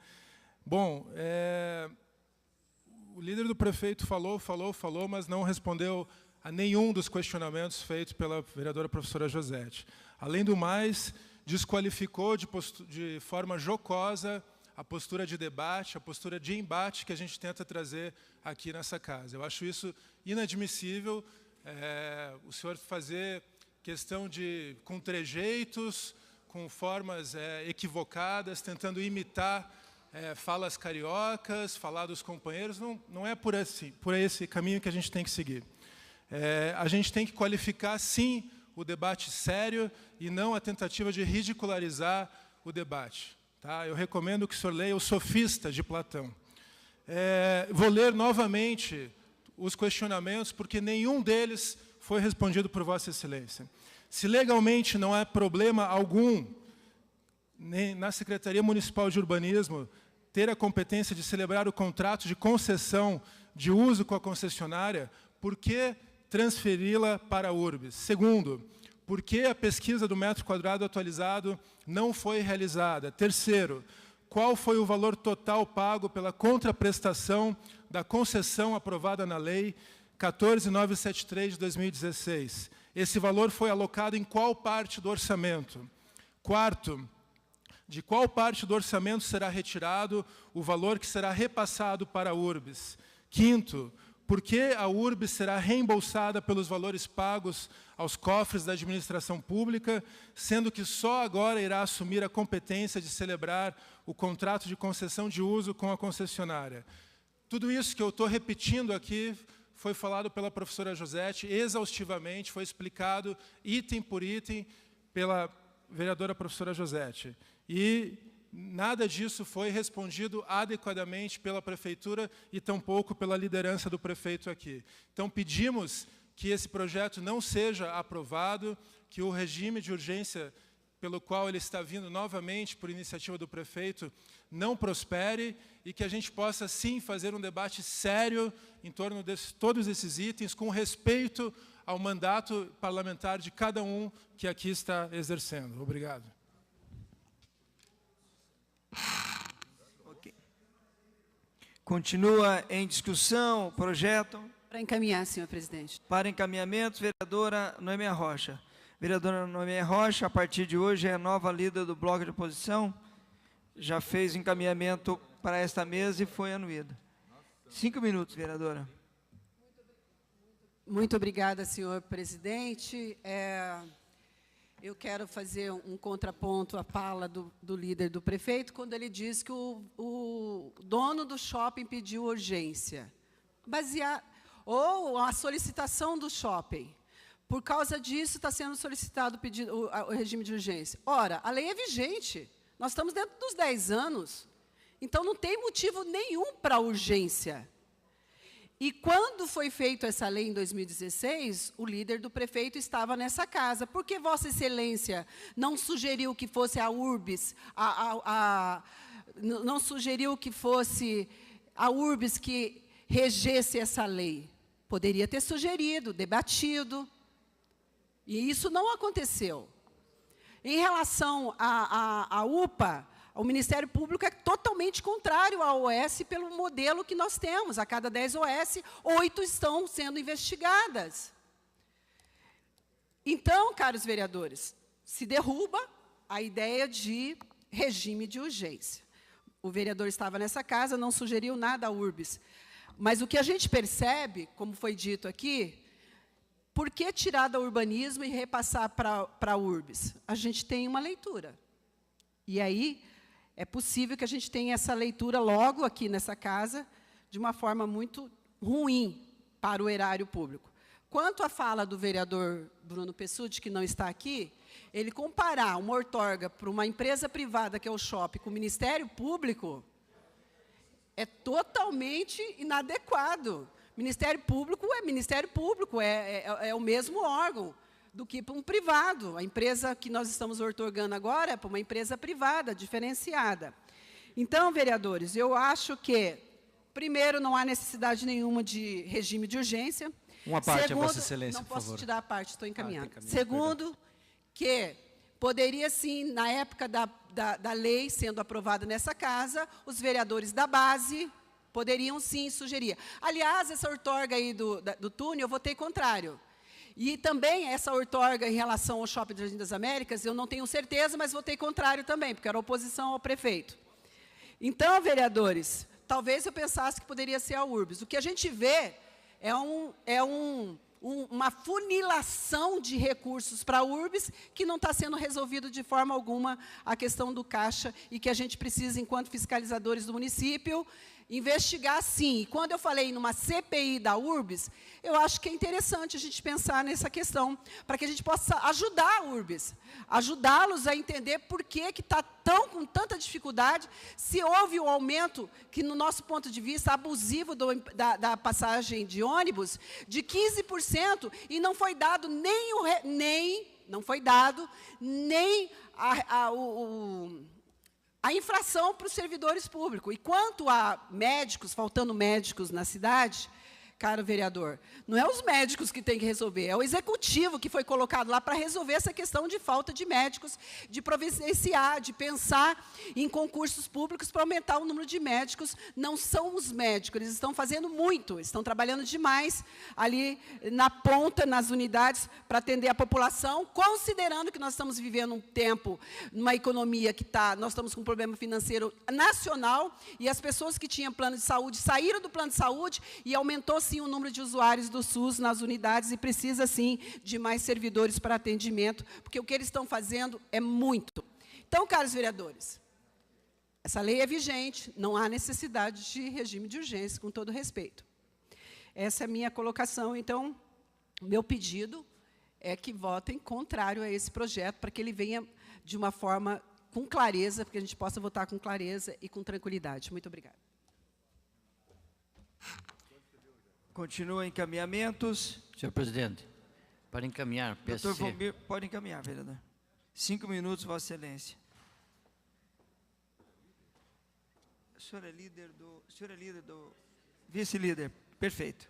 Bom, o líder do prefeito falou, mas não respondeu a nenhum dos questionamentos feitos pela vereadora professora Josete. Além do mais, desqualificou de forma jocosa a postura de debate, a postura de embate que a gente tenta trazer aqui nessa casa. Eu acho isso inadmissível, o senhor fazer questão com trejeitos, com formas equivocadas, tentando imitar falas cariocas, falar dos companheiros, não é por esse caminho que a gente tem que seguir. A gente tem que qualificar, sim, o debate sério e não a tentativa de ridicularizar o debate. Tá? Eu recomendo que o senhor leia O Sofista, de Platão. Vou ler novamente os questionamentos, porque nenhum deles foi respondido por Vossa Excelência. Se legalmente não há problema algum nem na Secretaria Municipal de Urbanismo ter a competência de celebrar o contrato de concessão de uso com a concessionária, por que transferi-la para a URBS? Segundo, por que a pesquisa do metro quadrado atualizado não foi realizada? Terceiro, qual foi o valor total pago pela contraprestação da concessão aprovada na Lei 14.973 de 2016? Esse valor foi alocado em qual parte do orçamento? Quarto, de qual parte do orçamento será retirado o valor que será repassado para a URBS? Quinto, por que a URBS será reembolsada pelos valores pagos aos cofres da administração pública, sendo que só agora irá assumir a competência de celebrar o contrato de concessão de uso com a concessionária? Tudo isso que eu estou repetindo aqui foi falado pela professora Josete exaustivamente, foi explicado item por item pela vereadora professora Josete. E nada disso foi respondido adequadamente pela prefeitura e tampouco pela liderança do prefeito aqui. Então, pedimos que esse projeto não seja aprovado, que o regime de urgência pelo qual ele está vindo novamente por iniciativa do prefeito não prospere e que a gente possa, sim, fazer um debate sério em torno de todos esses itens, com respeito ao mandato parlamentar de cada um que aqui está exercendo. Obrigado. Okay. Continua em discussão o projeto. Para encaminhar, senhor presidente. Para encaminhamento, vereadora Noêmia Rocha. Vereadora Noêmia Rocha, a partir de hoje, é a nova líder do bloco de oposição. Já fez encaminhamento para esta mesa e foi anuída. 5 minutos, vereadora. Muito obrigada, senhor presidente. Eu quero fazer um contraponto à fala do líder do prefeito, quando ele diz que o dono do shopping pediu urgência. Ou a solicitação do shopping. Por causa disso, está sendo solicitado o regime de urgência. Ora, a lei é vigente. Nós estamos dentro dos 10 anos. Então, não tem motivo nenhum para urgência. E quando foi feita essa lei em 2016, o líder do prefeito estava nessa casa. Por que Vossa Excelência não sugeriu que fosse a URBS, não sugeriu que fosse a URBS que regesse essa lei? Poderia ter sugerido, debatido. E isso não aconteceu. Em relação à UPA, o Ministério Público é totalmente contrário à OS pelo modelo que nós temos. A cada 10 OS, 8 estão sendo investigadas. Então, caros vereadores, se derruba a ideia de regime de urgência. O vereador estava nessa casa, não sugeriu nada à URBS. Mas o que a gente percebe, como foi dito aqui, por que tirar do urbanismo e repassar para a URBS? A gente tem uma leitura. E aí, é possível que a gente tenha essa leitura logo aqui nessa casa, de uma forma muito ruim para o erário público. Quanto à fala do vereador Bruno Pessutti, que não está aqui, ele comparar uma outorga para uma empresa privada, que é o shopping, com o Ministério Público, é totalmente inadequado. Ministério Público, é o mesmo órgão do que para um privado. A empresa que nós estamos outorgando agora é para uma empresa privada, diferenciada. Então, vereadores, eu acho que, primeiro, não há necessidade nenhuma de regime de urgência. Uma parte, Segundo, Vossa Excelência, por favor. não posso te dar a parte, estou encaminhando. Tem Segundo, que poderia, sim, na época da lei sendo aprovada nessa casa, os vereadores da base poderiam, sim, sugerir. Aliás, essa outorga aí do túnel, eu votei contrário. E também essa outorga em relação ao Shopping do Jardim das Américas, eu não tenho certeza, mas votei contrário também, porque era oposição ao prefeito. Então, vereadores, talvez eu pensasse que poderia ser a URBS. O que a gente vê é uma funilação de recursos para a URBS que não está sendo resolvido de forma alguma a questão do caixa e que a gente precisa, enquanto fiscalizadores do município, investigar, sim. E quando eu falei numa CPI da URBS, eu acho que é interessante a gente pensar nessa questão, para que a gente possa ajudar a URBS, ajudá-los a entender por que está com tanta dificuldade, se houve um aumento, que no nosso ponto de vista, abusivo da passagem de ônibus, de 15%, e não foi dado nem a infração para os servidores públicos. E quanto a médicos, faltando médicos na cidade, caro vereador, não é os médicos que têm que resolver, é o executivo que foi colocado lá para resolver essa questão de falta de médicos, de providenciar, de pensar em concursos públicos para aumentar o número de médicos. Não são os médicos, eles estão fazendo muito, estão trabalhando demais ali na ponta, nas unidades, para atender a população, considerando que nós estamos vivendo um tempo, numa economia que nós estamos com um problema financeiro nacional, e as pessoas que tinham plano de saúde saíram do plano de saúde e aumentou sim o número de usuários do SUS nas unidades, e precisa sim de mais servidores para atendimento, porque o que eles estão fazendo é muito. Então, caros vereadores, essa lei é vigente, não há necessidade de regime de urgência, com todo respeito. Essa é a minha colocação. Então, meu pedido é que votem contrário a esse projeto, para que ele venha de uma forma com clareza, para que a gente possa votar com clareza e com tranquilidade. Muito obrigada. Continua encaminhamentos. Senhor presidente, para encaminhar, Doutor Valmir, pode encaminhar, vereador. 5 minutos, Vossa Excelência. O senhor é líder do vice-líder. Perfeito.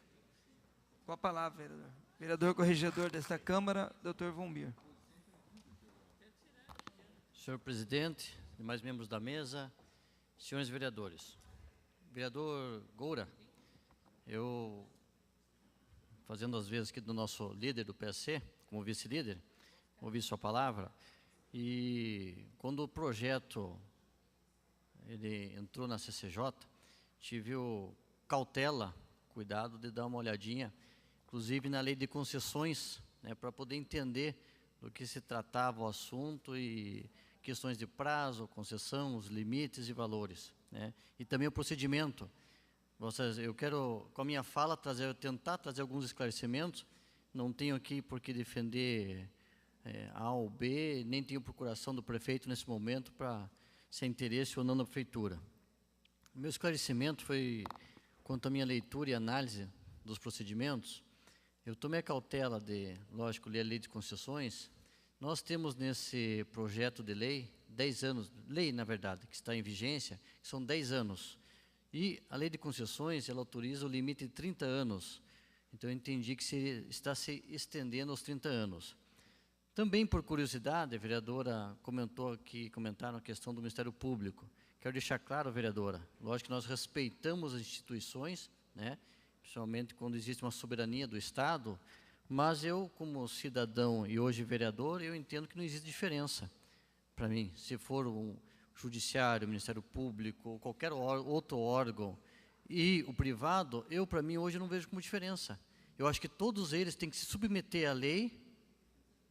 Com a palavra, vereador. Vereador corregedor desta Câmara, doutor Valmir. Senhor presidente, demais membros da mesa, senhores vereadores. Vereador Goura, eu, fazendo as vezes aqui do nosso líder do PSC, como vice-líder, ouvi sua palavra, e quando o projeto ele entrou na CCJ, tive cautela, cuidado de dar uma olhadinha, inclusive na lei de concessões, né, para poder entender do que se tratava o assunto e questões de prazo, concessão, os limites e valores, né, e também o procedimento. Eu quero, com a minha fala, tentar trazer alguns esclarecimentos. Não tenho aqui por que defender A ou B, nem tenho procuração do prefeito nesse momento para ser interesse ou não da prefeitura. O meu esclarecimento foi quanto à minha leitura e análise dos procedimentos, eu tomei a cautela de, lógico, ler a lei de concessões. Nós temos nesse projeto de lei 10 anos, lei na verdade, que está em vigência, que são 10 anos. E a lei de concessões, ela autoriza o limite de 30 anos. Então eu entendi que está se estendendo aos 30 anos. Também por curiosidade, a vereadora comentaram a questão do Ministério Público. Quero deixar claro, vereadora, lógico que nós respeitamos as instituições, né, principalmente quando existe uma soberania do Estado, mas eu, como cidadão e hoje vereador, eu entendo que não existe diferença para mim. Se for um judiciário, o Ministério Público, ou qualquer outro órgão, e o privado, para mim, hoje não vejo como diferença. Eu acho que todos eles têm que se submeter à lei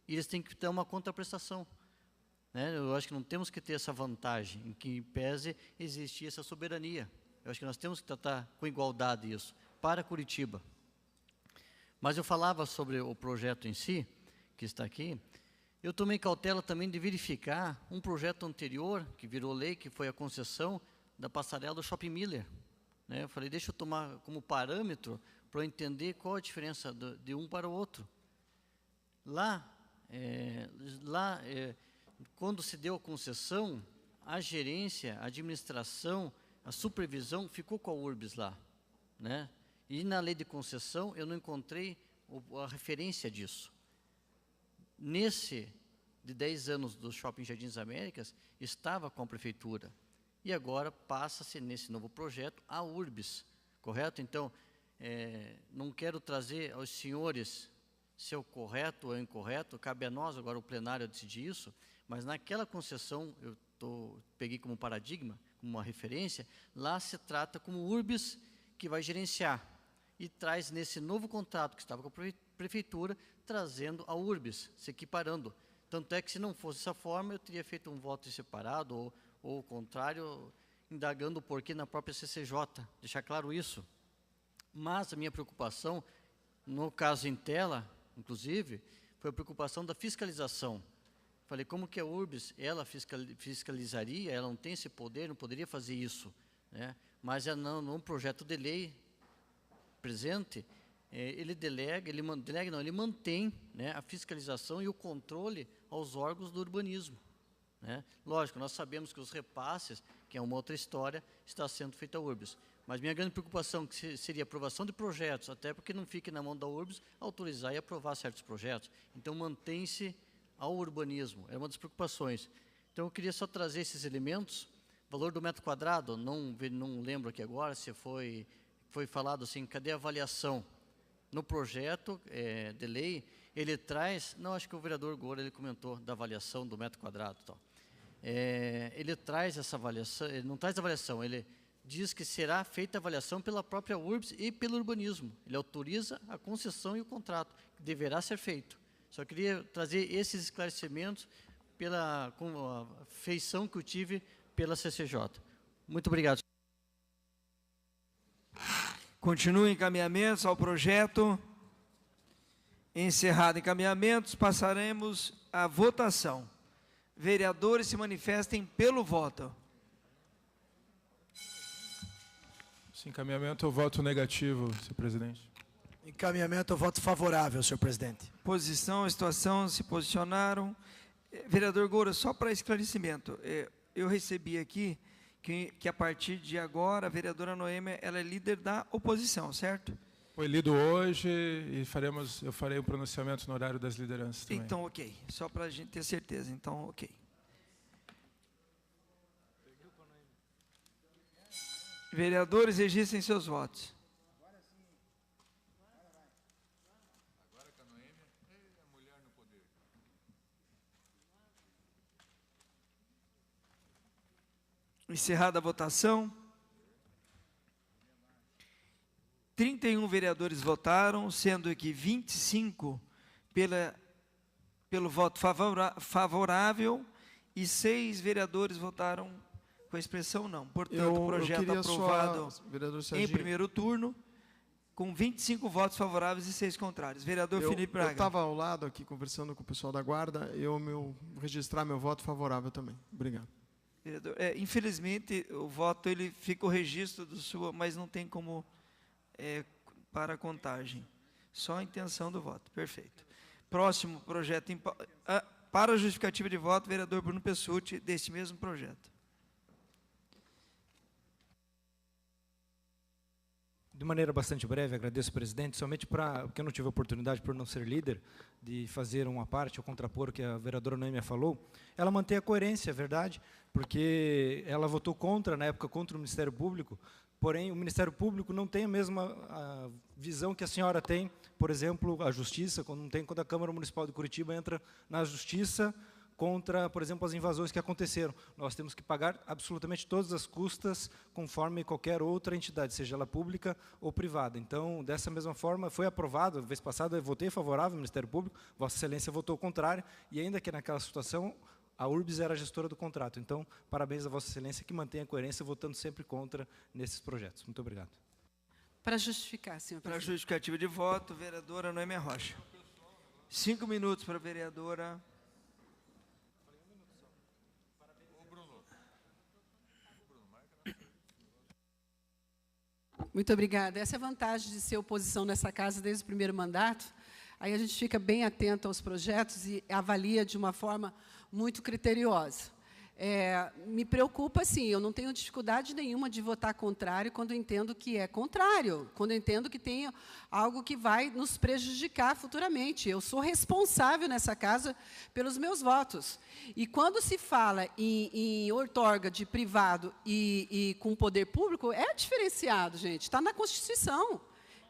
e eles têm que ter uma contraprestação. Né? Eu acho que não temos que ter essa vantagem, em que pese existir essa soberania. Eu acho que nós temos que tratar com igualdade isso, para Curitiba. Mas eu falava sobre o projeto em si, que está aqui. Eu tomei cautela também de verificar um projeto anterior, que virou lei, que foi a concessão da passarela do Shopping Miller. Né? Eu falei, deixa eu tomar como parâmetro para eu entender qual a diferença de um para o outro. Quando se deu a concessão, a gerência, a administração, a supervisão ficou com a URBS lá. Né? E na lei de concessão eu não encontrei a referência disso. Nesse de 10 anos do Shopping Jardins Américas, estava com a prefeitura. E agora passa-se nesse novo projeto a URBS, correto? Então, não quero trazer aos senhores se é o correto ou incorreto, cabe a nós agora o plenário decidir isso, mas naquela concessão, peguei como paradigma, como uma referência, lá se trata como URBS que vai gerenciar e traz nesse novo contrato que estava com a prefeitura, trazendo a URBS, se equiparando. Tanto é que se não fosse dessa forma, eu teria feito um voto separado ou o contrário, indagando o porquê na própria CCJ, deixar claro isso. Mas a minha preocupação, no caso em tela, inclusive, foi a preocupação da fiscalização. Falei, como que a URBS, ela fiscalizaria, ela não tem esse poder, não poderia fazer isso. Né? Mas num projeto de lei presente, ele mantém, né, a fiscalização e o controle aos órgãos do urbanismo. Né? Lógico, nós sabemos que os repasses, que é uma outra história, está sendo feita a URBS. Mas minha grande preocupação seria a aprovação de projetos, até porque não fique na mão da URBS autorizar e aprovar certos projetos. Então, mantém-se ao urbanismo, é uma das preocupações. Então, eu queria só trazer esses elementos. Valor do metro quadrado, não lembro aqui agora se foi falado assim, cadê a avaliação? No projeto de lei, ele traz, não, acho que o vereador Goura, ele comentou da avaliação do metro quadrado. Tal. Ele traz essa avaliação, ele não traz avaliação, ele diz que será feita a avaliação pela própria URBS e pelo urbanismo. Ele autoriza a concessão e o contrato, que deverá ser feito. Só queria trazer esses esclarecimentos com a feição que eu tive pela CCJ. Muito obrigado. Continua encaminhamentos ao projeto. Encerrado encaminhamentos, passaremos à votação. Vereadores se manifestem pelo voto. Esse encaminhamento é o voto negativo, senhor presidente. Encaminhamento, voto favorável, senhor presidente. Posição, situação, se posicionaram. Vereador Goura, só para esclarecimento, eu recebi aqui que a partir de agora a vereadora Noêmia, ela é líder da oposição, certo? Foi lido hoje e eu farei um pronunciamento no horário das lideranças também. Então, ok. Só para a gente ter certeza. Então, ok. Vereadores, registrem seus votos. Agora com a Noêmia, a mulher no poder. Encerrada a votação. 31 vereadores votaram, sendo que 25 pelo voto favorável e 6 vereadores votaram com a expressão não. Portanto, o projeto aprovado em primeiro turno, com 25 votos favoráveis e 6 contrários. Vereador Felipe Braga. Eu estava ao lado aqui conversando com o pessoal da guarda, vou registrar meu voto favorável também. Obrigado. Vereador, infelizmente, o voto, ele fica o registro do sua, mas não tem como para a contagem. Só a intenção do voto. Perfeito. Próximo projeto. Para a justificativa de voto, vereador Bruno Pessutti, deste mesmo projeto. De maneira bastante breve, agradeço, presidente, somente porque eu não tive a oportunidade, por não ser líder, de fazer uma parte, ou contrapor o que a vereadora Noêmia falou. Ela mantém a coerência, é verdade, porque ela votou contra, na época, contra o Ministério Público, porém, o Ministério Público não tem a mesma visão que a senhora tem, por exemplo, a Justiça, quando a Câmara Municipal de Curitiba entra na Justiça contra, por exemplo, as invasões que aconteceram. Nós temos que pagar absolutamente todas as custas, conforme qualquer outra entidade, seja ela pública ou privada. Então, dessa mesma forma, foi aprovado, a vez passada eu votei favorável ao Ministério Público, Vossa Excelência votou o contrário, e ainda que naquela situação, a URBS era a gestora do contrato. Então, parabéns a Vossa Excelência, que mantém a coerência, votando sempre contra nesses projetos. Muito obrigado. Para justificar, senhor presidente. Para a justificativa de voto, vereadora Noêmia Rocha. 5 minutos para a vereadora... Muito obrigada. Essa é a vantagem de ser oposição nessa casa desde o primeiro mandato. Aí a gente fica bem atento aos projetos e avalia de uma forma muito criteriosa. Me preocupa, sim, eu não tenho dificuldade nenhuma de votar contrário quando eu entendo que é contrário, quando eu entendo que tem algo que vai nos prejudicar futuramente. Eu sou responsável nessa casa pelos meus votos. E quando se fala em outorga de privado e com poder público, é diferenciado, gente, está na Constituição.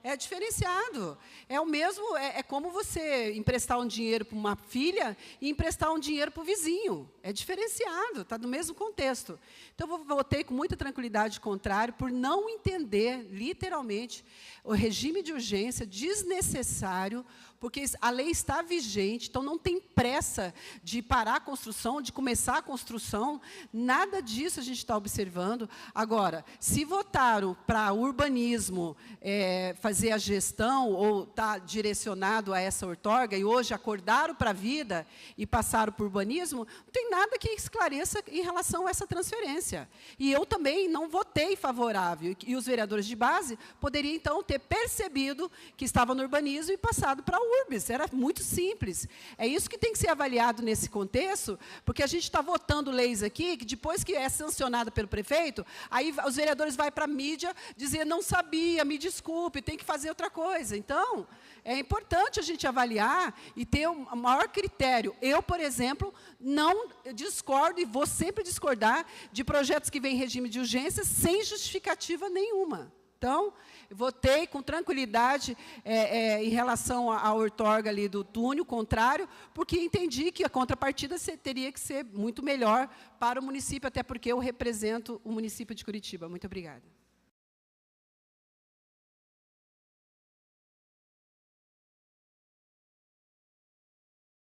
É diferenciado. É o mesmo, é como você emprestar um dinheiro para uma filha e emprestar um dinheiro para o vizinho. É diferenciado, está no mesmo contexto. Então, eu votei com muita tranquilidade contrário por não entender, literalmente, o regime de urgência desnecessário, porque a lei está vigente, então não tem pressa de parar a construção, de começar a construção, nada disso a gente está observando. Agora, se votaram para urbanismo, fazer a gestão, ou está direcionado a essa outorga, e hoje acordaram para a vida e passaram para o urbanismo, não tem nada que esclareça em relação a essa transferência. E eu também não votei favorável, e os vereadores de base poderiam, então, ter percebido que estava no urbanismo e passado para a URBS. Era muito simples. É isso que tem que ser avaliado nesse contexto, porque a gente está votando leis aqui, que depois que é sancionada pelo prefeito, aí os vereadores vão para a mídia dizer, não sabia, me desculpe, tem que fazer outra coisa. Então, é importante a gente avaliar e ter um maior critério. Eu, por exemplo, não discordo e vou sempre discordar de projetos que vêm em regime de urgência sem justificativa nenhuma. Então, votei com tranquilidade em relação à outorga ali do túnel, contrário, porque entendi que a contrapartida teria que ser muito melhor para o município, até porque eu represento o município de Curitiba. Muito obrigada.